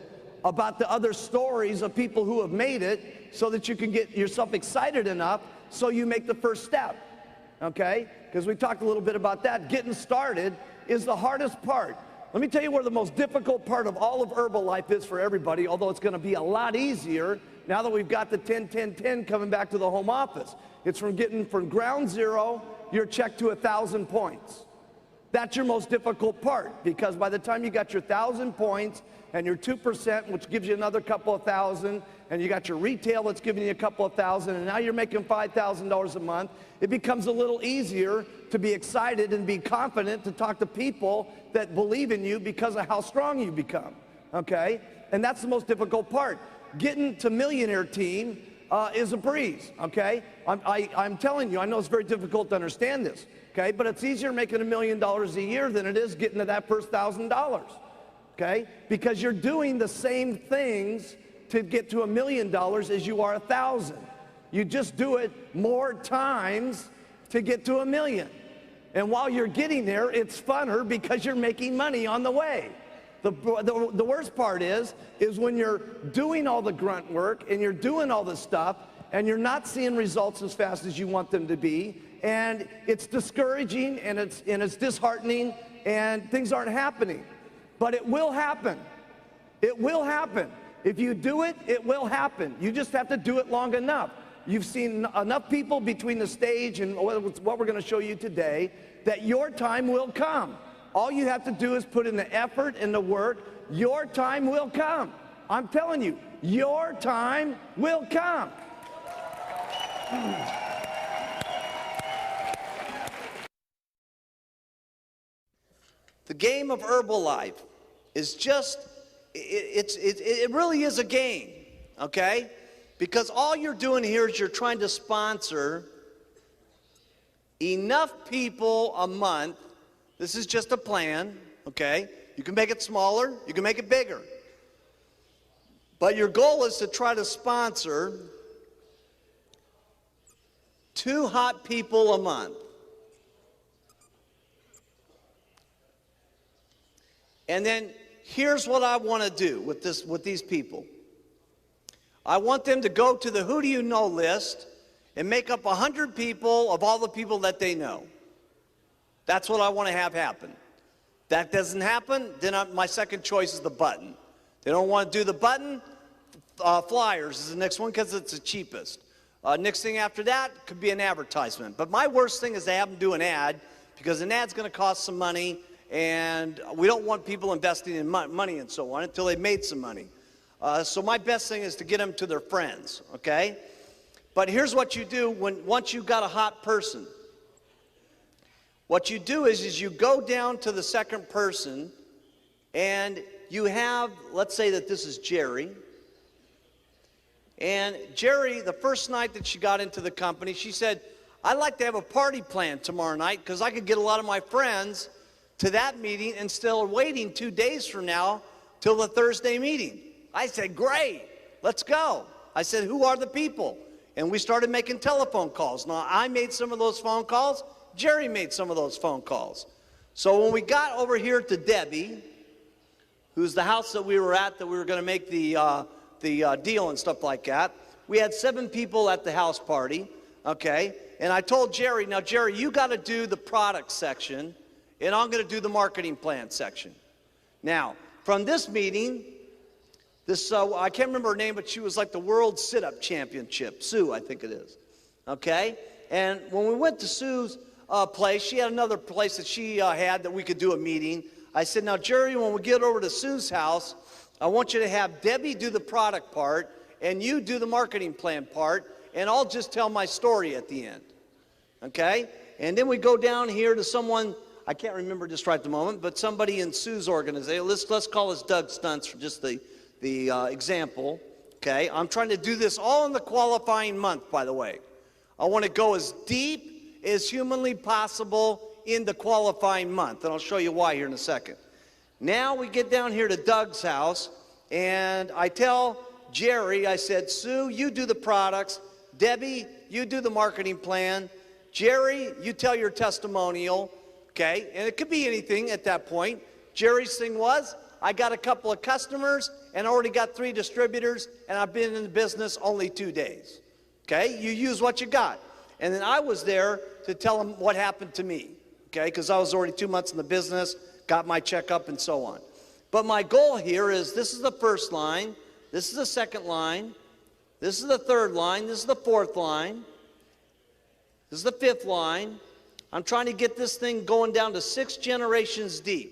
about the other stories of people who have made it, so that you can get yourself excited enough so you make the first step, okay? Because we talked a little bit about that. Getting started is the hardest part. Let me tell you where the most difficult part of all of Herbalife is for everybody, although it's going to be a lot easier now that we've got the 10-10-10 coming back to the home office. It's from getting from ground zero, your check to 1,000 points. That's your most difficult part, because by the time you got your 1,000 points and your 2%, which gives you another couple of thousand, and you got your retail that's giving you a couple of thousand, and now you're making $5,000 a month, it becomes a little easier to be excited and be confident to talk to people that believe in you because of how strong you become, okay? And that's the most difficult part. Getting to Millionaire Team is a breeze, okay? I'm telling you, I know it's very difficult to understand this, okay? But it's easier making $1 million a year than it is getting to that first $1,000, okay? Because you're doing the same things to get to $1 million as you are 1,000. You just do it more times to get to $1 million. And while you're getting there, it's funner because you're making money on the way. The worst part is when you're doing all the grunt work and you're doing all the stuff and you're not seeing results as fast as you want them to be, and it's discouraging and it's disheartening and things aren't happening. But it will happen. It will happen. If you do it, it will happen. You just have to do it long enough. You've seen enough people between the stage and what we're going to show you today that your time will come. All you have to do is put in the effort and the work. Your time will come. I'm telling you, your time will come. The game of Herbalife is just, it really is a game, okay? Because all you're doing here is you're trying to sponsor enough people a month. This is just a plan, okay? You can make it smaller, you can make it bigger. But your goal is to try to sponsor 2 hot people a month. And then here's what I want to do with these people. I want them to go to the Who Do You Know list and make up 100 people of all the people that they know. That's what I want to have happen. That doesn't happen, then my second choice is the button. They don't want to do the button, flyers is the next one because it's the cheapest. Next thing after that could be an advertisement. But my worst thing is to have them do an ad, because an ad's going to cost some money, and we don't want people investing in money and so on until they've made some money. So my best thing is to get them to their friends, okay? But here's what you do once you've got a hot person. What you do is you go down to the second person, and you have, let's say that this is Jerry. And Jerry, the first night that she got into the company, she said, I'd like to have a party planned tomorrow night because I could get a lot of my friends to that meeting instead of waiting 2 days from now till the Thursday meeting. I said, great, let's go. I said, who are the people? And we started making telephone calls. Now, I made some of those phone calls. Jerry made some of those phone calls. So when we got over here to Debbie, who's the house that we were at, that we were going to make the deal and stuff like that, we had 7 people at the house party, okay? And I told Jerry, now, Jerry, you got to do the product section, and I'm going to do the marketing plan section. Now, from this meeting, I can't remember her name, but she was like the world sit-up championship. Sue, I think it is, okay? And when we went to Sue's place, she had another place that she had that we could do a meeting. I said, now, Jerry, when we get over to Sue's house, I want you to have Debbie do the product part, and you do the marketing plan part, and I'll just tell my story at the end, okay? And then we go down here to someone I can't remember just right at the moment, but somebody in Sue's organization, let's call this Doug Stunts for just the example, okay? I'm trying to do this all in the qualifying month, by the way. I want to go as deep as humanly possible in the qualifying month, and I'll show you why here in a second. Now we get down here to Doug's house, and I tell Jerry, I said, Sue, you do the products. Debbie, you do the marketing plan. Jerry, you tell your testimonial, okay? And it could be anything at that point. Jerry's thing was, I got a couple of customers, and I already got 3 distributors, and I've been in the business only 2 days. Okay, you use what you got. And then I was there to tell them what happened to me, okay, because I was already 2 months in the business, got my checkup and so on. But my goal here is this is the first line, this is the second line, this is the third line, this is the fourth line, this is the fifth line. I'm trying to get this thing going down to 6 generations deep.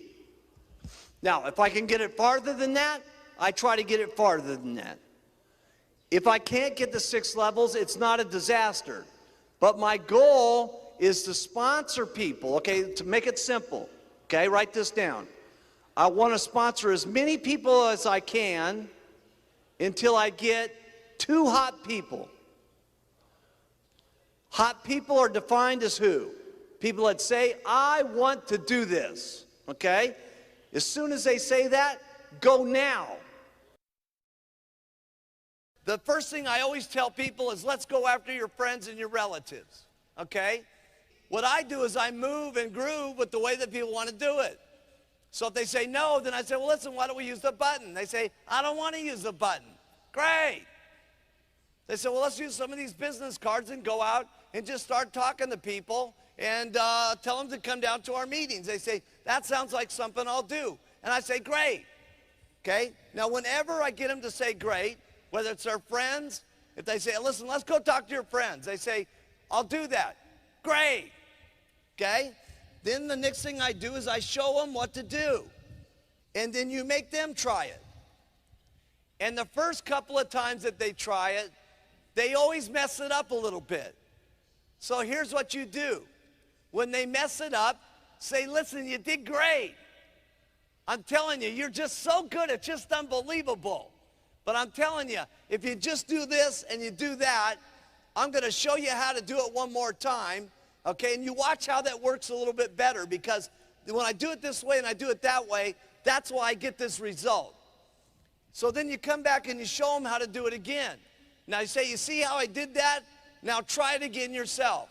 Now, if I can get it farther than that, I try to get it farther than that. If I can't get the 6 levels, it's not a disaster. But my goal is to sponsor people, okay, to make it simple, okay, write this down. I want to sponsor as many people as I can until I get 2 hot people. Hot people are defined as who? People that say, I want to do this, okay? As soon as they say that, go now. The first thing I always tell people is let's go after your friends and your relatives, okay? What I do is I move and groove with the way that people want to do it. So if they say no, then I say, well, listen, why don't we use the button? They say, I don't want to use the button. Great. They say, well, let's use some of these business cards and go out and just start talking to people and tell them to come down to our meetings. They say, that sounds like something I'll do. And I say, great. Okay? Now, whenever I get them to say great, whether it's their friends, if they say, listen, let's go talk to your friends. They say, I'll do that. Great. Okay? Then the next thing I do is I show them what to do. And then you make them try it. And the first couple of times that they try it, they always mess it up a little bit. So here's what you do. When they mess it up, say, listen, you did great. I'm telling you, you're just so good, it's just unbelievable. But I'm telling you, if you just do this and you do that, I'm going to show you how to do it one more time, okay? And you watch how that works a little bit better, because when I do it this way and I do it that way, that's why I get this result. So then you come back and you show them how to do it again. Now you say, you see how I did that? Now try it again yourself.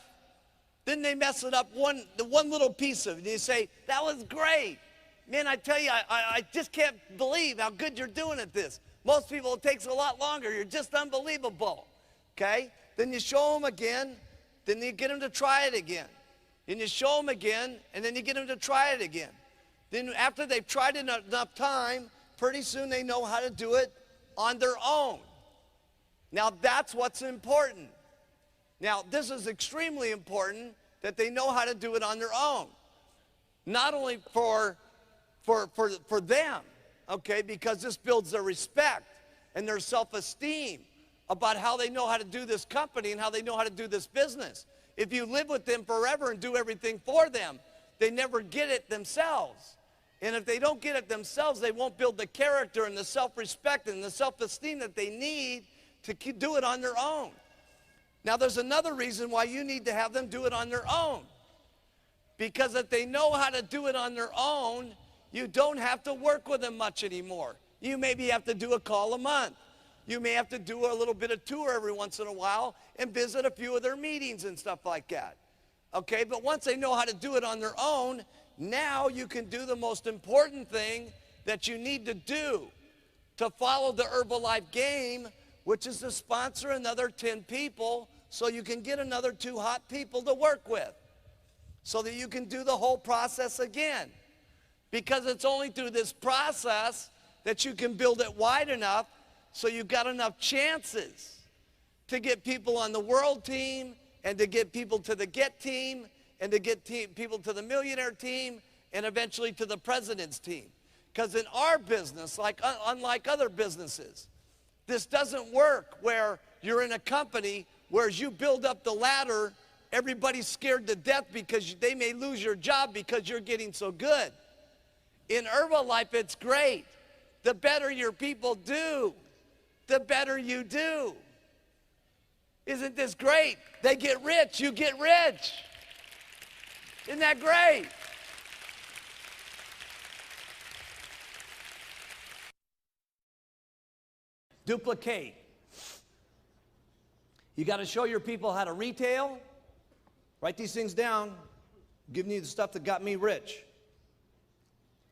Then they mess it up one little piece of it. And you say, that was great. Man, I tell you, I just can't believe how good you're doing at this. Most people, it takes a lot longer. You're just unbelievable, okay? Then you show them again. Then you get them to try it again. Then you show them again, and then you get them to try it again. Then after they've tried it enough time, pretty soon they know how to do it on their own. Now, that's what's important. Now, this is extremely important that they know how to do it on their own. Not only for them, okay, because this builds their respect and their self-esteem about how they know how to do this company and how they know how to do this business. If you live with them forever and do everything for them, they never get it themselves. And if they don't get it themselves, they won't build the character and the self-respect and the self-esteem that they need to do it on their own. Now, there's another reason why you need to have them do it on their own. Because if they know how to do it on their own, you don't have to work with them much anymore. You maybe have to do a call a month. You may have to do a little bit of tour every once in a while and visit a few of their meetings and stuff like that. Okay, but once they know how to do it on their own, now you can do the most important thing that you need to do to follow the Herbalife game, which is to sponsor another 10 people so you can get another 2 hot people to work with so that you can do the whole process again. Because it's only through this process that you can build it wide enough so you've got enough chances to get people on the world team and to get people to the GET team and to get people to the millionaire team and eventually to the president's team. Because in our business, unlike other businesses, this doesn't work where you're in a company where as you build up the ladder Everybody's scared to death because they may lose your job because you're getting so good. In Herbalife, it's great. The better your people do, the better you do. Isn't this great? They get rich, you get rich. Isn't that great? Duplicate. You got to show your people how to retail. Write these things down. I'm giving you the stuff that got me rich.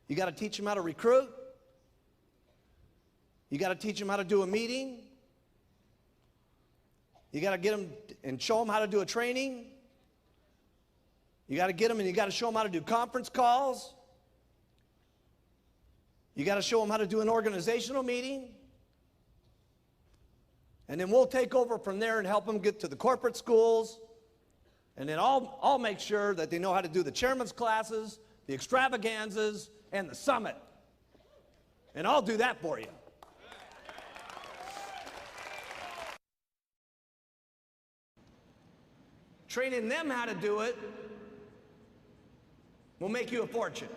You got to teach them how to recruit. You got to teach them how to do a meeting. You got to get them and show them how to do a training. You got to get them and you got to show them how to do conference calls. You got to show them how to do an organizational meeting. And then we'll take over from there and help them get to the corporate schools. And then I'll make sure that they know how to do the chairman's classes, the extravaganzas, and the summit. And I'll do that for you. Training them how to do it will make you a fortune.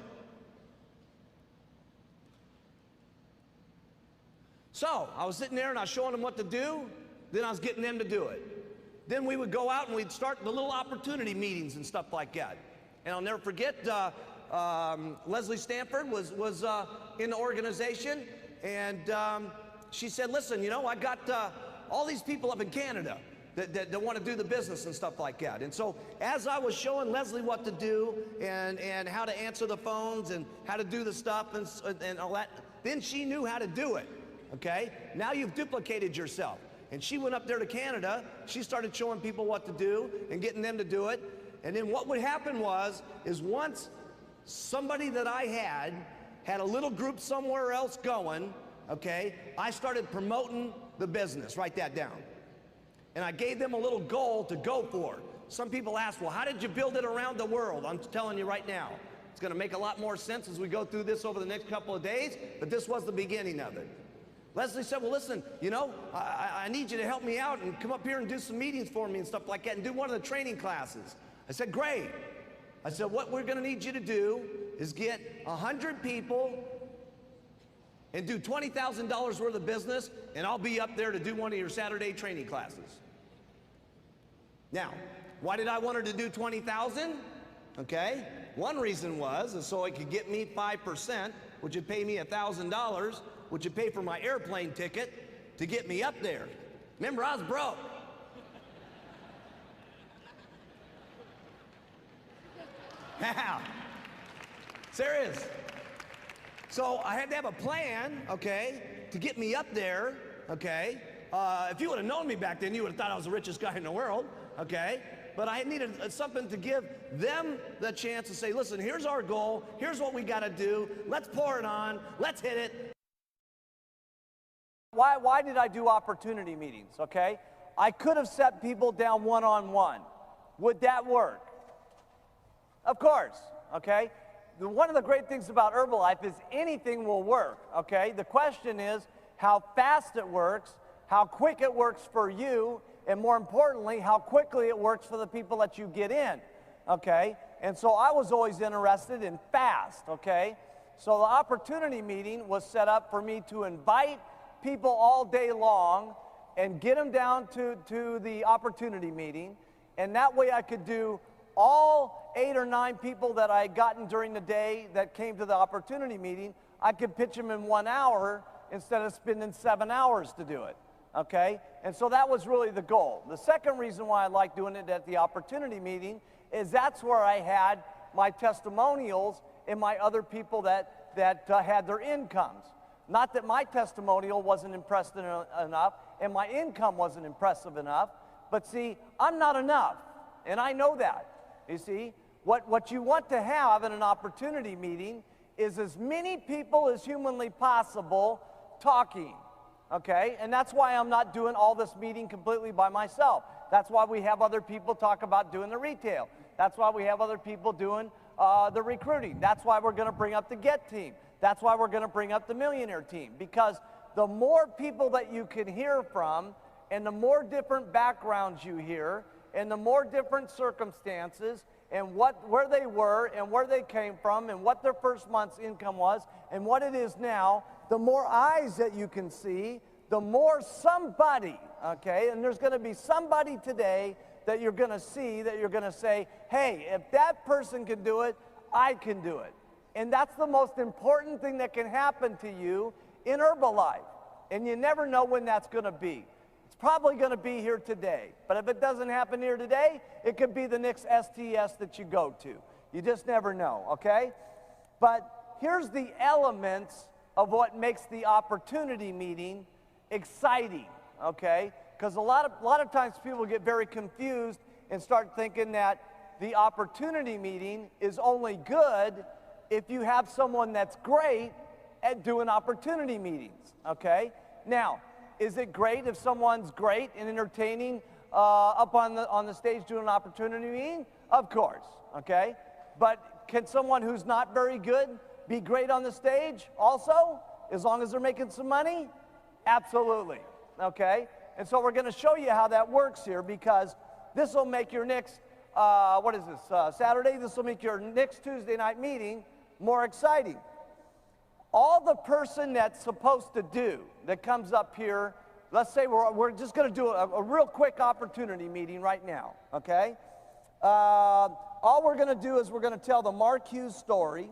So I was sitting there and I was showing them what to do, then I was getting them to do it. Then we would go out and we'd start the little opportunity meetings and stuff like that. And I'll never forget, Leslie Stanford was in the organization, and she said, listen, you know, I got all these people up in Canada that want to do the business and stuff like that. And so as I was showing Leslie what to do and how to answer the phones and how to do the stuff and all that, then she knew how to do it, okay? Now you've duplicated yourself. And she went up there to Canada, she started showing people what to do and getting them to do it. And then what would happen is once somebody that I had a little group somewhere else going, okay, I started promoting the business. Write that down. And I gave them a little goal to go for. Some people ask, well, how did you build it around the world? I'm telling you right now, it's going to make a lot more sense as we go through this over the next couple of days, but this was the beginning of it. Leslie said, well, listen, you know, I need you to help me out and come up here and do some meetings for me and stuff like that and do one of the training classes. I said, great. I said, what we're going to need you to do is get 100 people and do $20,000 worth of business, and I'll be up there to do one of your Saturday training classes. Now, why did I want her to do 20,000? Okay, one reason is so it could get me 5%, which would pay me $1,000, which would pay for my airplane ticket to get me up there. Remember, I was broke. Now, serious. So I had to have a plan, okay, to get me up there, okay. If you would have known me back then, you would have thought I was the richest guy in the world, okay. But I needed something to give them the chance to say, listen, here's our goal, here's what we got to do, let's pour it on, let's hit it. Why did I do opportunity meetings, okay? I could have set people down one-on-one. Would that work? Of course, okay? One of the great things about Herbalife is anything will work, okay? The question is how fast it works, how quick it works for you, and more importantly, how quickly it works for the people that you get in, okay? And so I was always interested in fast, okay? So the opportunity meeting was set up for me to invite people all day long and get them down to the opportunity meeting, and that way I could do all 8 or 9 people that I had gotten during the day that came to the opportunity meeting, I could pitch them in 1 hour instead of spending 7 hours to do it, okay? And so that was really the goal. The second reason why I like doing it at the opportunity meeting is that's where I had my testimonials and my other people that had their incomes. Not that my testimonial wasn't impressive enough and my income wasn't impressive enough, but see, I'm not enough, and I know that. You see, what you want to have in an opportunity meeting is as many people as humanly possible talking, okay? And that's why I'm not doing all this meeting completely by myself. That's why we have other people talk about doing the retail. That's why we have other people doing the recruiting. That's why we're going to bring up the Get team. That's why we're going to bring up the Millionaire team, because the more people that you can hear from and the more different backgrounds you hear and the more different circumstances and where they were and where they came from and what their first month's income was and what it is now, the more eyes that you can see, the more somebody, okay, and there's going to be somebody today that you're going to see that you're going to say, hey, if that person can do it, I can do it. And that's the most important thing that can happen to you in Herbalife. And you never know when that's going to be. It's probably going to be here today. But if it doesn't happen here today, it could be the next STS that you go to. You just never know, okay? But here's the elements of what makes the opportunity meeting exciting, okay? Because a lot of times people get very confused and start thinking that the opportunity meeting is only good if you have someone that's great at doing opportunity meetings, okay? Now, is it great if someone's great and entertaining up on the stage doing an opportunity meeting? Of course, okay? But can someone who's not very good be great on the stage also, as long as they're making some money? Absolutely, okay? And so we're going to show you how that works here, because this will make your next, Saturday? This will make your next Tuesday night meeting more exciting. All the person that's supposed to do that comes up here, let's say we're just going to do a real quick opportunity meeting right now, okay? All we're going to do is we're going to tell the Mark Hughes story,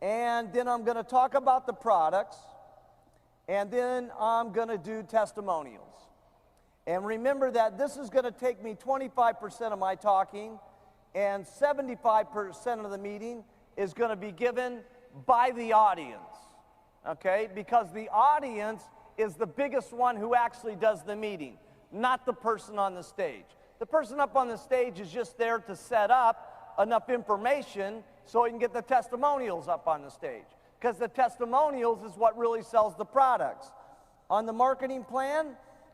and then I'm going to talk about the products, and then I'm going to do testimonials. And remember that this is going to take me 25% of my talking, and 75% of the meeting is going to be given by the audience, okay? Because the audience is the biggest one who actually does the meeting, not the person on the stage. The person up on the stage is just there to set up enough information so he can get the testimonials up on the stage. Because the testimonials is what really sells the products. On the marketing plan,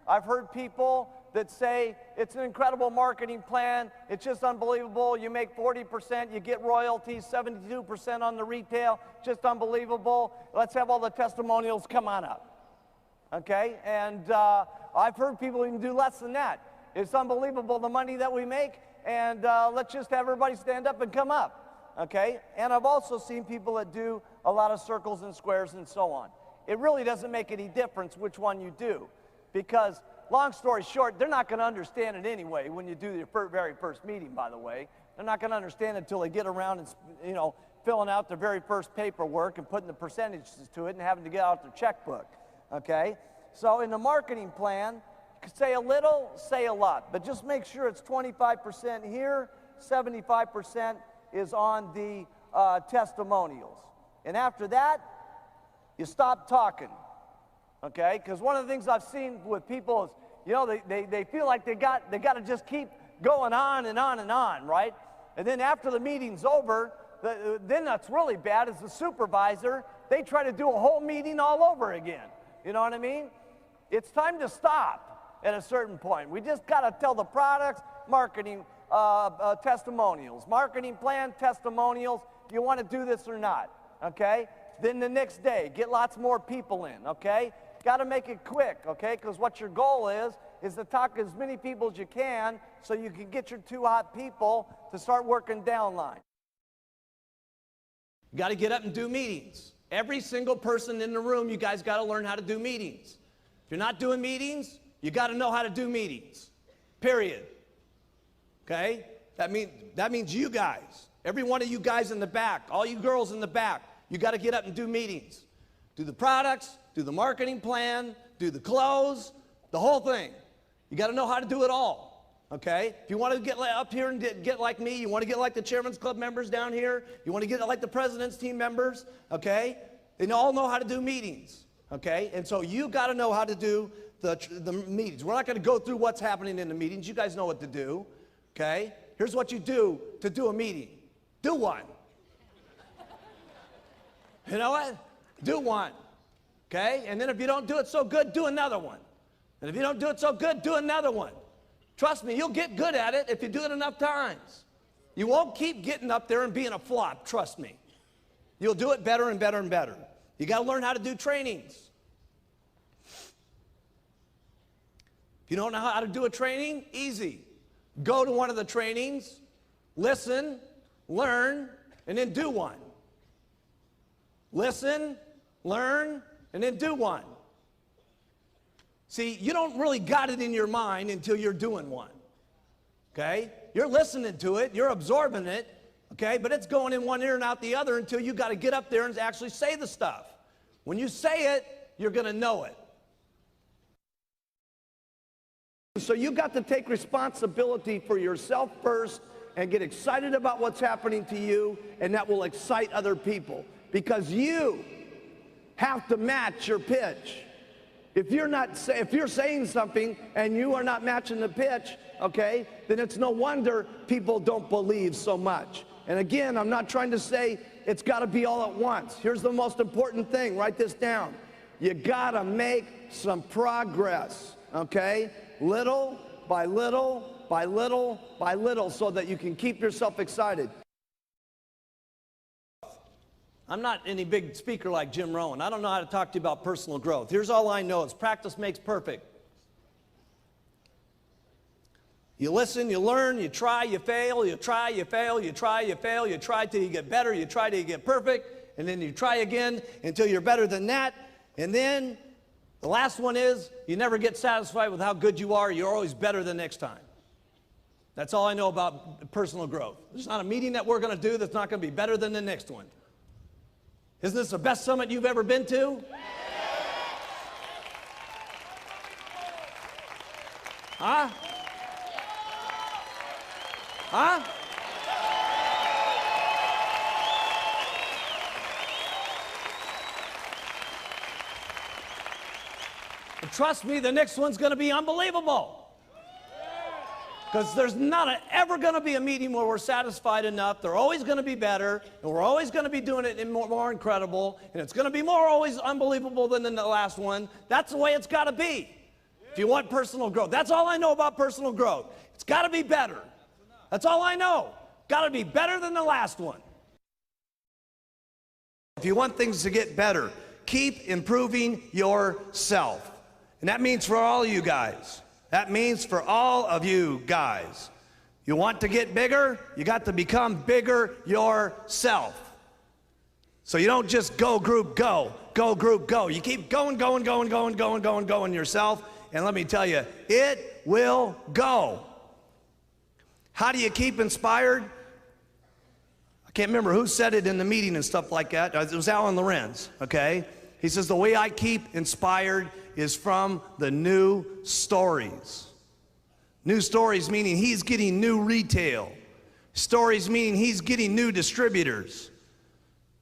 I've heard people that say it's an incredible marketing plan, it's just unbelievable, you make 40%, you get royalties, 72% on the retail, just unbelievable, let's have all the testimonials, come on up, okay? And I've heard people even do less than that. It's unbelievable the money that we make, and let's just have everybody stand up and come up, okay? And I've also seen people that do a lot of circles and squares and so on. It really doesn't make any difference which one you do, because long story short, they're not going to understand it anyway when you do your very first meeting, by the way. They're not going to understand it until they get around and, you know, filling out their very first paperwork and putting the percentages to it and having to get out their checkbook, okay? So in the marketing plan, say a little, say a lot, but just make sure it's 25% here, 75% is on the testimonials. And after that, you stop talking. Okay, because one of the things I've seen with people is, you know, they feel like they got to just keep going on and on and on, right? And then after the meeting's over, then that's really bad. As the supervisor, they try to do a whole meeting all over again. You know what I mean? It's time to stop at a certain point. We just got to tell the products, marketing, testimonials, marketing plan, testimonials. If you want to do this or not, okay? Then the next day, get lots more people in, okay? Got to make it quick, okay? Because what your goal is to talk to as many people as you can so you can get your 2 hot people to start working downline. You got to get up and do meetings. Every single person in the room, you guys got to learn how to do meetings. If you're not doing meetings, you got to know how to do meetings, period. Okay? That means you guys, every one of you guys in the back, all you girls in the back, you got to get up and do meetings. Do the products, do the marketing plan, do the close, the whole thing. You got to know how to do it all, okay? If you want to get up here and get like me, you want to get like the Chairman's Club members down here, you want to get like the President's Team members, okay? They all know how to do meetings, okay? And so you got to know how to do the meetings. We're not going to go through what's happening in the meetings. You guys know what to do, okay? Here's what you do to do a meeting. Do one. You know what? Do one, okay? And then if you don't do it so good, do another one. And if you don't do it so good, do another one. Trust me, you'll get good at it if you do it enough times. You won't keep getting up there and being a flop, trust me. You'll do it better and better and better. You got to learn how to do trainings. If you don't know how to do a training, easy. Go to one of the trainings, listen, learn, and then do one. Listen, learn, and then do one. See, you don't really got it in your mind until you're doing one. Okay? You're listening to it, you're absorbing it, okay? But it's going in one ear and out the other until you got to get up there and actually say the stuff. When you say it, you're going to know it. So you got to take responsibility for yourself first and get excited about what's happening to you, and that will excite other people. Because you have to match your pitch. If you're saying something and you are not matching the pitch, okay, then it's no wonder people don't believe so much. And again, I'm not trying to say it's got to be all at once. Here's the most important thing. Write this down. You got to make some progress, okay? Little by little by little by little, so that you can keep yourself excited. I'm not any big speaker like Jim Rohn. I don't know how to talk to you about personal growth. Here's all I know. It's practice makes perfect. You listen, you learn, you try, you fail, you try, you fail, you try, you fail, you try till you get better, you try till you get perfect, and then you try again until you're better than that. And then the last one is you never get satisfied with how good you are. You're always better the next time. That's all I know about personal growth. There's not a meeting that we're going to do that's not going to be better than the next one. Isn't this the best summit you've ever been to? Huh? Huh? And trust me, the next one's going to be unbelievable. Because there's not ever going to be a meeting where we're satisfied enough. They're always going to be better, and we're always going to be doing it more incredible, and it's going to be more always unbelievable than the last one. That's the way it's got to be if you want personal growth. That's all I know about personal growth. It's got to be better. That's all I know. Got to be better than the last one. If you want things to get better, keep improving yourself. And that means for all you guys. That means for all of you guys. You want to get bigger? You got to become bigger yourself. So you don't just go group go, go group go. You keep going yourself, and let me tell you, it will go. How do you keep inspired? I can't remember who said it in the meeting and stuff like that. It was Alan Lorenz, okay? He says, the way I keep inspired is from the new stories. New stories meaning he's getting new retail. Stories meaning he's getting new distributors.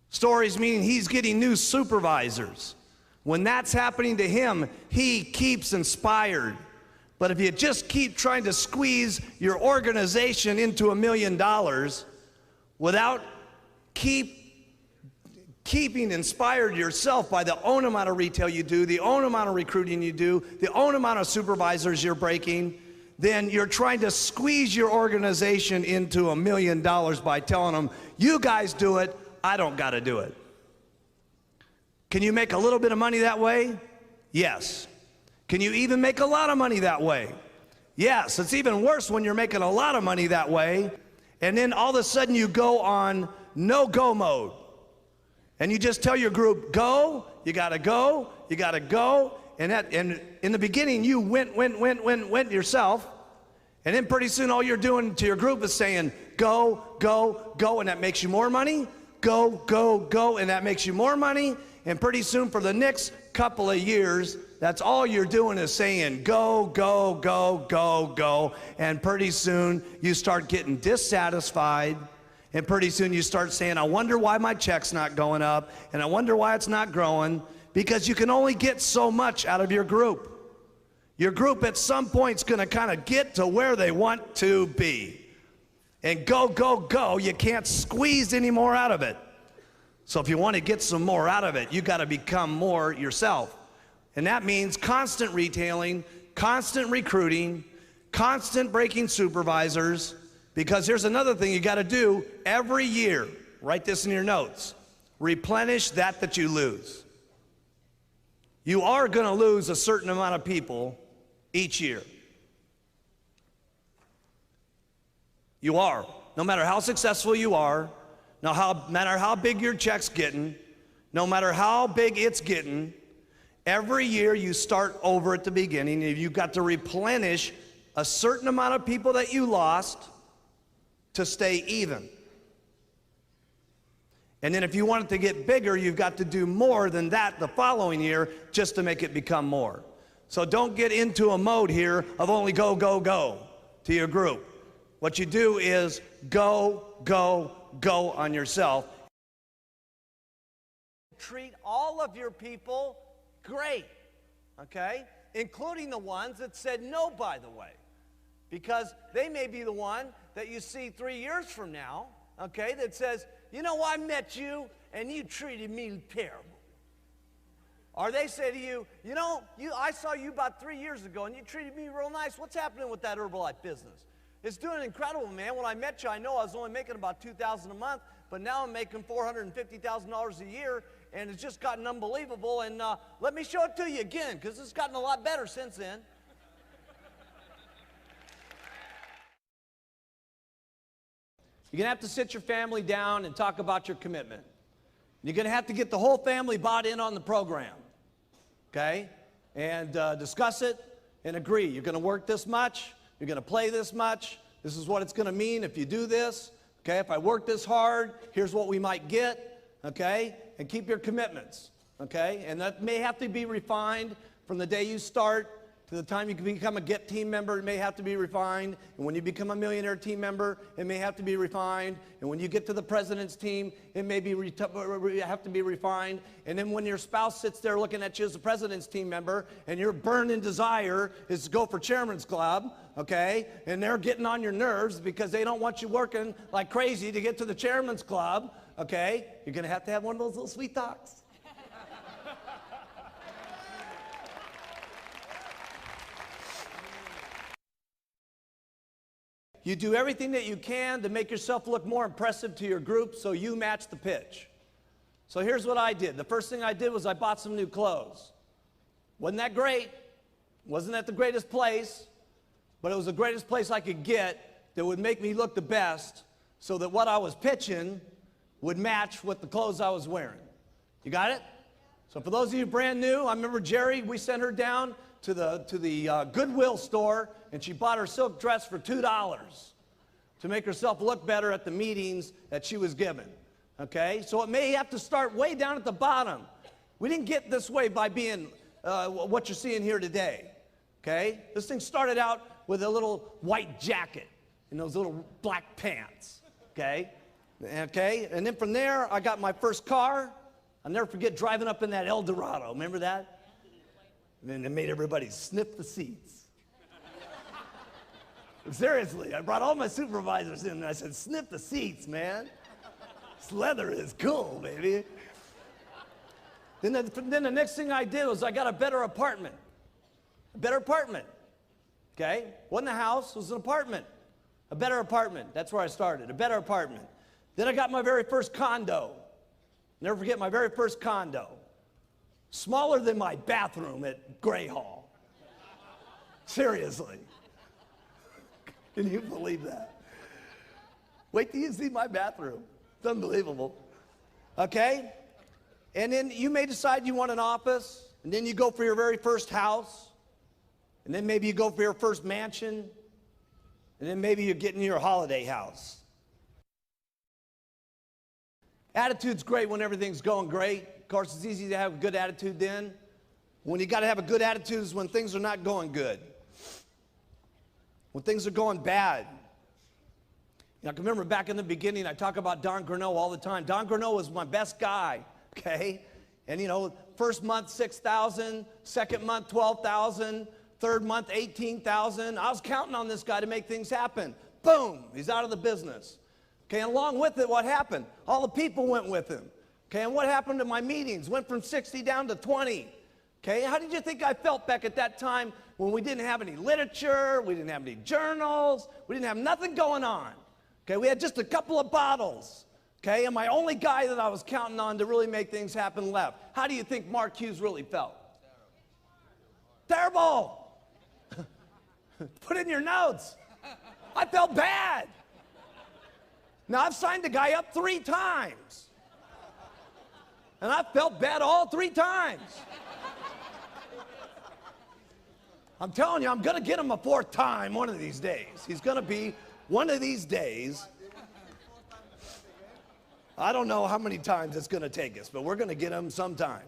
Stories meaning he's getting new supervisors. When that's happening to him, he keeps inspired. But if you just keep trying to squeeze your organization into $1 million without keeping inspired yourself by the own amount of retail you do, the own amount of recruiting you do, the own amount of supervisors you're breaking, then you're trying to squeeze your organization into $1 million by telling them, you guys do it, I don't got to do it. Can you make a little bit of money that way? Yes. Can you even make a lot of money that way? Yes. It's even worse when you're making a lot of money that way, and then all of a sudden you go on no-go mode. And you just tell your group, go, you gotta go, you gotta go. And in the beginning, you went yourself. And then pretty soon all you're doing to your group is saying, go, go, go, and that makes you more money. Go, go, go, and that makes you more money. And pretty soon for the next couple of years, that's all you're doing is saying, go, go, go, go, go. And pretty soon you start getting dissatisfied. And pretty soon you start saying, I wonder why my check's not going up, and I wonder why it's not growing, because you can only get so much out of your group. Your group at some point is going to kind of get to where they want to be. And go, go, go, you can't squeeze any more out of it. So if you want to get some more out of it, you got to become more yourself. And that means constant retailing, constant recruiting, constant breaking supervisors. Because here's another thing you got to do every year. Write this in your notes. Replenish that you lose. You are going to lose a certain amount of people each year. You are. No matter how successful you are, no matter how big your check's getting, no matter how big it's getting, every year you start over at the beginning, and you've got to replenish a certain amount of people that you lost to stay even. And then if you want it to get bigger, you've got to do more than that the following year just to make it become more. So don't get into a mode here of only go, go, go to your group. What you do is go, go, go on yourself. Treat all of your people great, okay? Including the ones that said no, by the way. Because they may be the one that you see 3 years from now, okay, that says, you know, I met you and you treated me terrible. Or they say to you, you know, I saw you about 3 years ago and you treated me real nice. What's happening with that Herbalife business? It's doing incredible, man. When I met you, I know I was only making about $2,000 a month, but now I'm making $450,000 a year, and it's just gotten unbelievable. And let me show it to you again, because it's gotten a lot better since then. You're going to have to sit your family down and talk about your commitment. You're going to have to get the whole family bought in on the program, okay? And discuss it and agree. You're going to work this much. You're going to play this much. This is what it's going to mean if you do this. Okay, if I work this hard, here's what we might get. Okay, and keep your commitments. Okay, and that may have to be refined from the day you start to the time you can become a GET team member. It may have to be refined. And when you become a millionaire team member, it may have to be refined. And when you get to the president's team, it may be have to be refined. And then when your spouse sits there looking at you as a president's team member, and your burning desire is to go for chairman's club, okay, and they're getting on your nerves because they don't want you working like crazy to get to the chairman's club, okay, you're going to have one of those little sweet talks. You do everything that you can to make yourself look more impressive to your group so you match the pitch. So here's what I did. The first thing I did was I bought some new clothes. Wasn't that great? Wasn't that the greatest place? But it was the greatest place I could get that would make me look the best so that what I was pitching would match with the clothes I was wearing. You got it? So for those of you brand new, I remember Jerry, we sent her down to the Goodwill store, and she bought her silk dress for $2 to make herself look better at the meetings that she was given. Okay? So it may have to start way down at the bottom. We didn't get this way by being what you're seeing here today. Okay? This thing started out with a little white jacket and those little black pants. Okay? Okay? And then from there, I got my first car. I'll never forget driving up in that Eldorado. Remember that? And then they made everybody sniff the seats. Seriously, I brought all my supervisors in and I said, sniff the seats, man. This leather is cool, baby. Then the next thing I did was I got a better apartment. A better apartment. Okay? Wasn't a house, it was an apartment. A better apartment. That's where I started. A better apartment. Then I got my very first condo. Never forget my very first condo. Smaller than my bathroom at Gray Hall. Seriously. Can you believe that? Wait till you see my bathroom. It's unbelievable. Okay? And then you may decide you want an office, and then you go for your very first house, and then maybe you go for your first mansion, and then maybe you're getting your holiday house. Attitude's great when everything's going great. Of course, it's easy to have a good attitude then. When you got to have a good attitude is when things are not going good. When things are going bad. You know, I can remember back in the beginning, I talk about Don Greneau all the time. Don Greneau was my best guy, okay? And you know, first month, 6,000, second month, 12,000, third month, 18,000. I was counting on this guy to make things happen. Boom, he's out of the business. Okay, and along with it, what happened? All the people went with him. Okay, and what happened to my meetings? Went from 60 down to 20. Okay, how did you think I felt back at that time when we didn't have any literature, we didn't have any journals, we didn't have nothing going on? Okay, we had just a couple of bottles. Okay, and my only guy that I was counting on to really make things happen left. How do you think Mark Hughes really felt? Terrible. Put it in your notes. I felt bad. Now, I've signed the guy up 3 times. And I felt bad all 3 times. I'm telling you, I'm going to get him a 4th time one of these days. He's going to be one of these days. I don't know how many times it's going to take us, but we're going to get him sometime.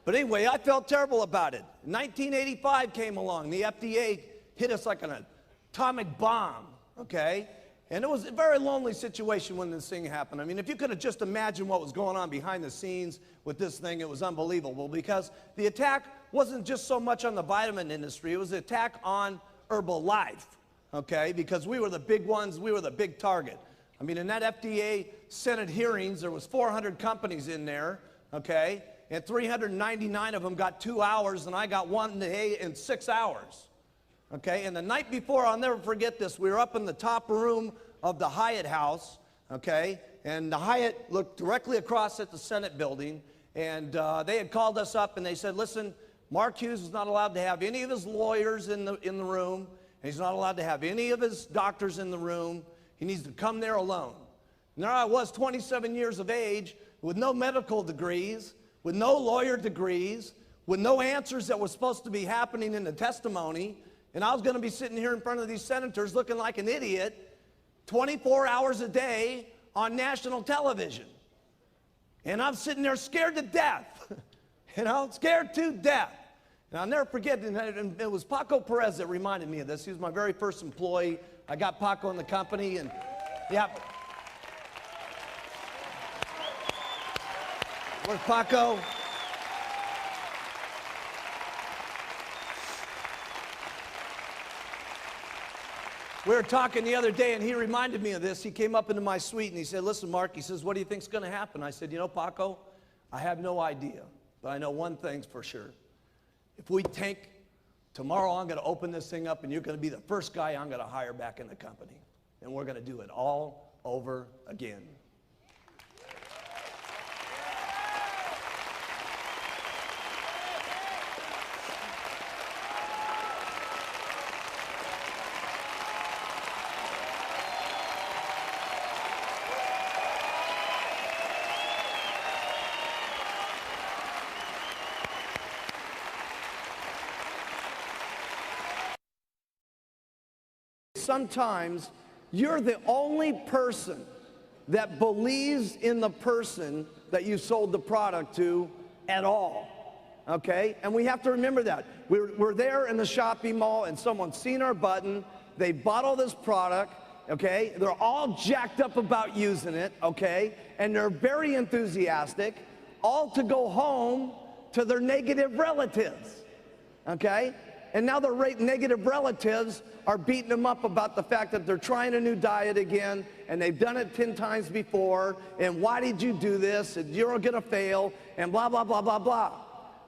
But anyway, I felt terrible about it. 1985 came along. The FDA hit us like an atomic bomb, okay? And it was a very lonely situation when this thing happened. I mean, if you could have just imagined what was going on behind the scenes with this thing, it was unbelievable, because the attack wasn't just so much on the vitamin industry, it was an attack on Herbalife, okay? Because we were the big ones, we were the big target. I mean, in that FDA Senate hearings, there was 400 companies in there, okay? And 399 of them got 2 hours, and I got 1 day in 6 hours. Okay, and the night before, I'll never forget this, we were up in the top room of the Hyatt House, okay, and the Hyatt looked directly across at the Senate building, and they had called us up and they said, listen, Mark Hughes is not allowed to have any of his lawyers in the room, and he's not allowed to have any of his doctors in the room. He needs to come there alone. And there I was, 27 years of age, with no medical degrees, with no lawyer degrees, with no answers that were supposed to be happening in the testimony. And I was going to be sitting here in front of these senators looking like an idiot 24 hours a day on national television. And I'm sitting there scared to death, you know, scared to death. And I'll never forget, and it was Paco Perez that reminded me of this. He was my very first employee. I got Paco in the company, and yeah. Where's Paco? We were talking the other day, and he reminded me of this. He came up into my suite, and he said, listen, Mark, he says, what do you think's going to happen? I said, you know, Paco, I have no idea, but I know one thing's for sure. If we tank, tomorrow I'm going to open this thing up, and you're going to be the first guy I'm going to hire back in the company, and we're going to do it all over again. Sometimes you're the only person that believes in the person that you sold the product to at all, okay? And we have to remember that. We're there in the shopping mall, and someone's seen our button, they bought all this product, okay? They're all jacked up about using it, okay? And they're very enthusiastic, all to go home to their negative relatives, okay? And now their negative relatives are beating them up about the fact that they're trying a new diet again, and they've done it 10 times before, and why did you do this, and you're gonna fail, and blah, blah, blah, blah, blah.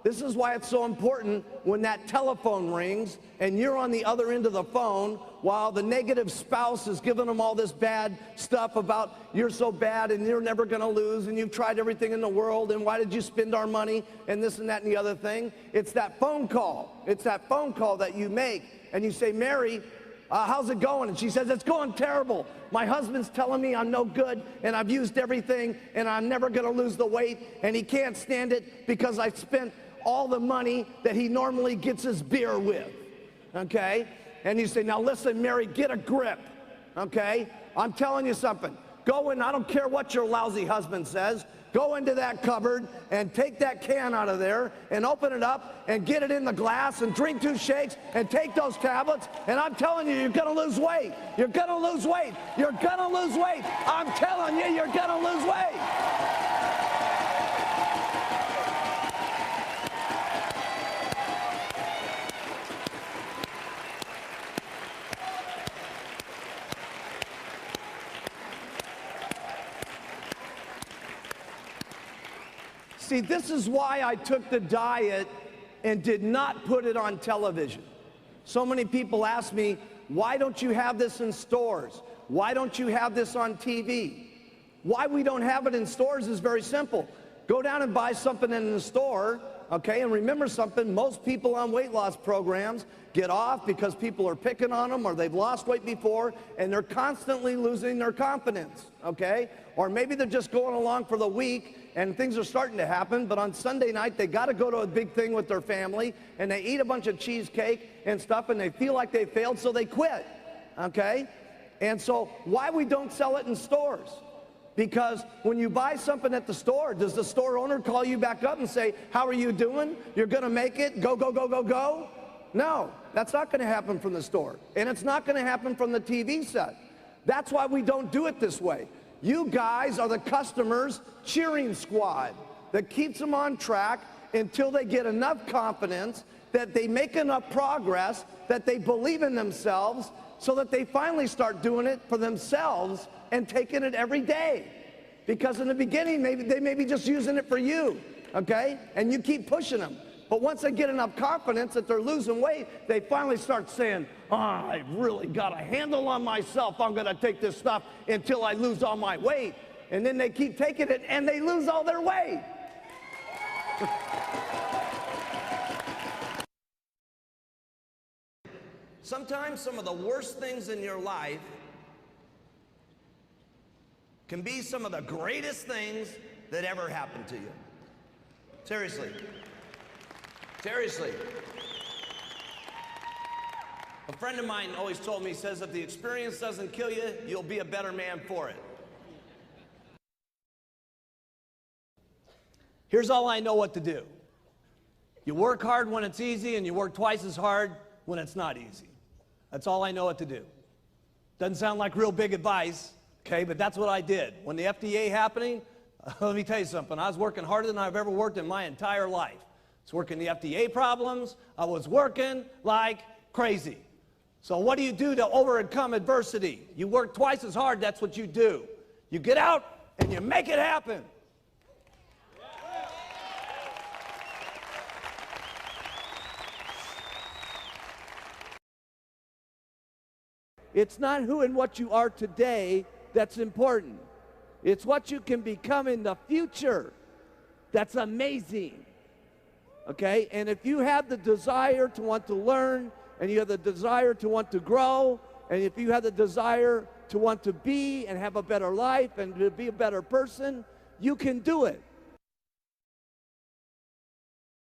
This is why it's so important when that telephone rings and you're on the other end of the phone while the negative spouse is giving them all this bad stuff about you're so bad and you're never gonna lose and you've tried everything in the world and why did you spend our money and this and that and the other thing. It's that phone call. It's that phone call that you make and you say, Mary, how's it going? And she says, it's going terrible. My husband's telling me I'm no good and I've used everything and I'm never gonna lose the weight and he can't stand it because I spent all the money that he normally gets his beer with, okay? And you say, now listen, Mary, get a grip, okay? I'm telling you something. Go in, I don't care what your lousy husband says, go into that cupboard and take that can out of there and open it up and get it in the glass and drink 2 shakes and take those tablets, and I'm telling you, you're gonna lose weight. You're gonna lose weight. You're gonna lose weight. I'm telling you, you're gonna lose weight. See, this is why I took the diet and did not put it on television. So many people ask me, why don't you have this in stores? Why don't you have this on TV? Why we don't have it in stores is very simple. Go down and buy something in the store, Okay, and remember something, most people on weight loss programs get off because people are picking on them or they've lost weight before and they're constantly losing their confidence, okay? Or maybe they're just going along for the week and things are starting to happen, but on Sunday night they got to go to a big thing with their family and they eat a bunch of cheesecake and stuff and they feel like they failed, so they quit, okay? And so why we don't sell it in stores? Because when you buy something at the store, does the store owner call you back up and say, how are you doing? You're gonna make it, go, go, go, go, go? No, that's not gonna happen from the store. And it's not gonna happen from the TV set. That's why we don't do it this way. You guys are the customers' cheering squad that keeps them on track until they get enough confidence that they make enough progress, that they believe in themselves, so that they finally start doing it for themselves and taking it every day. Because in the beginning, they may be just using it for you, okay? And you keep pushing them. But once they get enough confidence that they're losing weight, they finally start saying, oh, I really got a handle on myself. I'm gonna take this stuff until I lose all my weight. And then they keep taking it and they lose all their weight. Sometimes some of the worst things in your life can be some of the greatest things that ever happened to you. Seriously. Seriously. A friend of mine always told me, he says, if the experience doesn't kill you, you'll be a better man for it. Here's all I know what to do. You work hard when it's easy, and you work twice as hard when it's not easy. That's all I know what to do. Doesn't sound like real big advice, okay, but that's what I did. When the FDA happening, let me tell you something. I was working harder than I've ever worked in my entire life. I was working the FDA problems. I was working like crazy. So what do you do to overcome adversity? You work twice as hard. That's what you do. You get out and you make it happen. It's not who and what you are today that's important. It's what you can become in the future that's amazing. Okay? And if you have the desire to want to learn, and you have the desire to want to grow, and if you have the desire to want to be and have a better life and to be a better person, you can do it.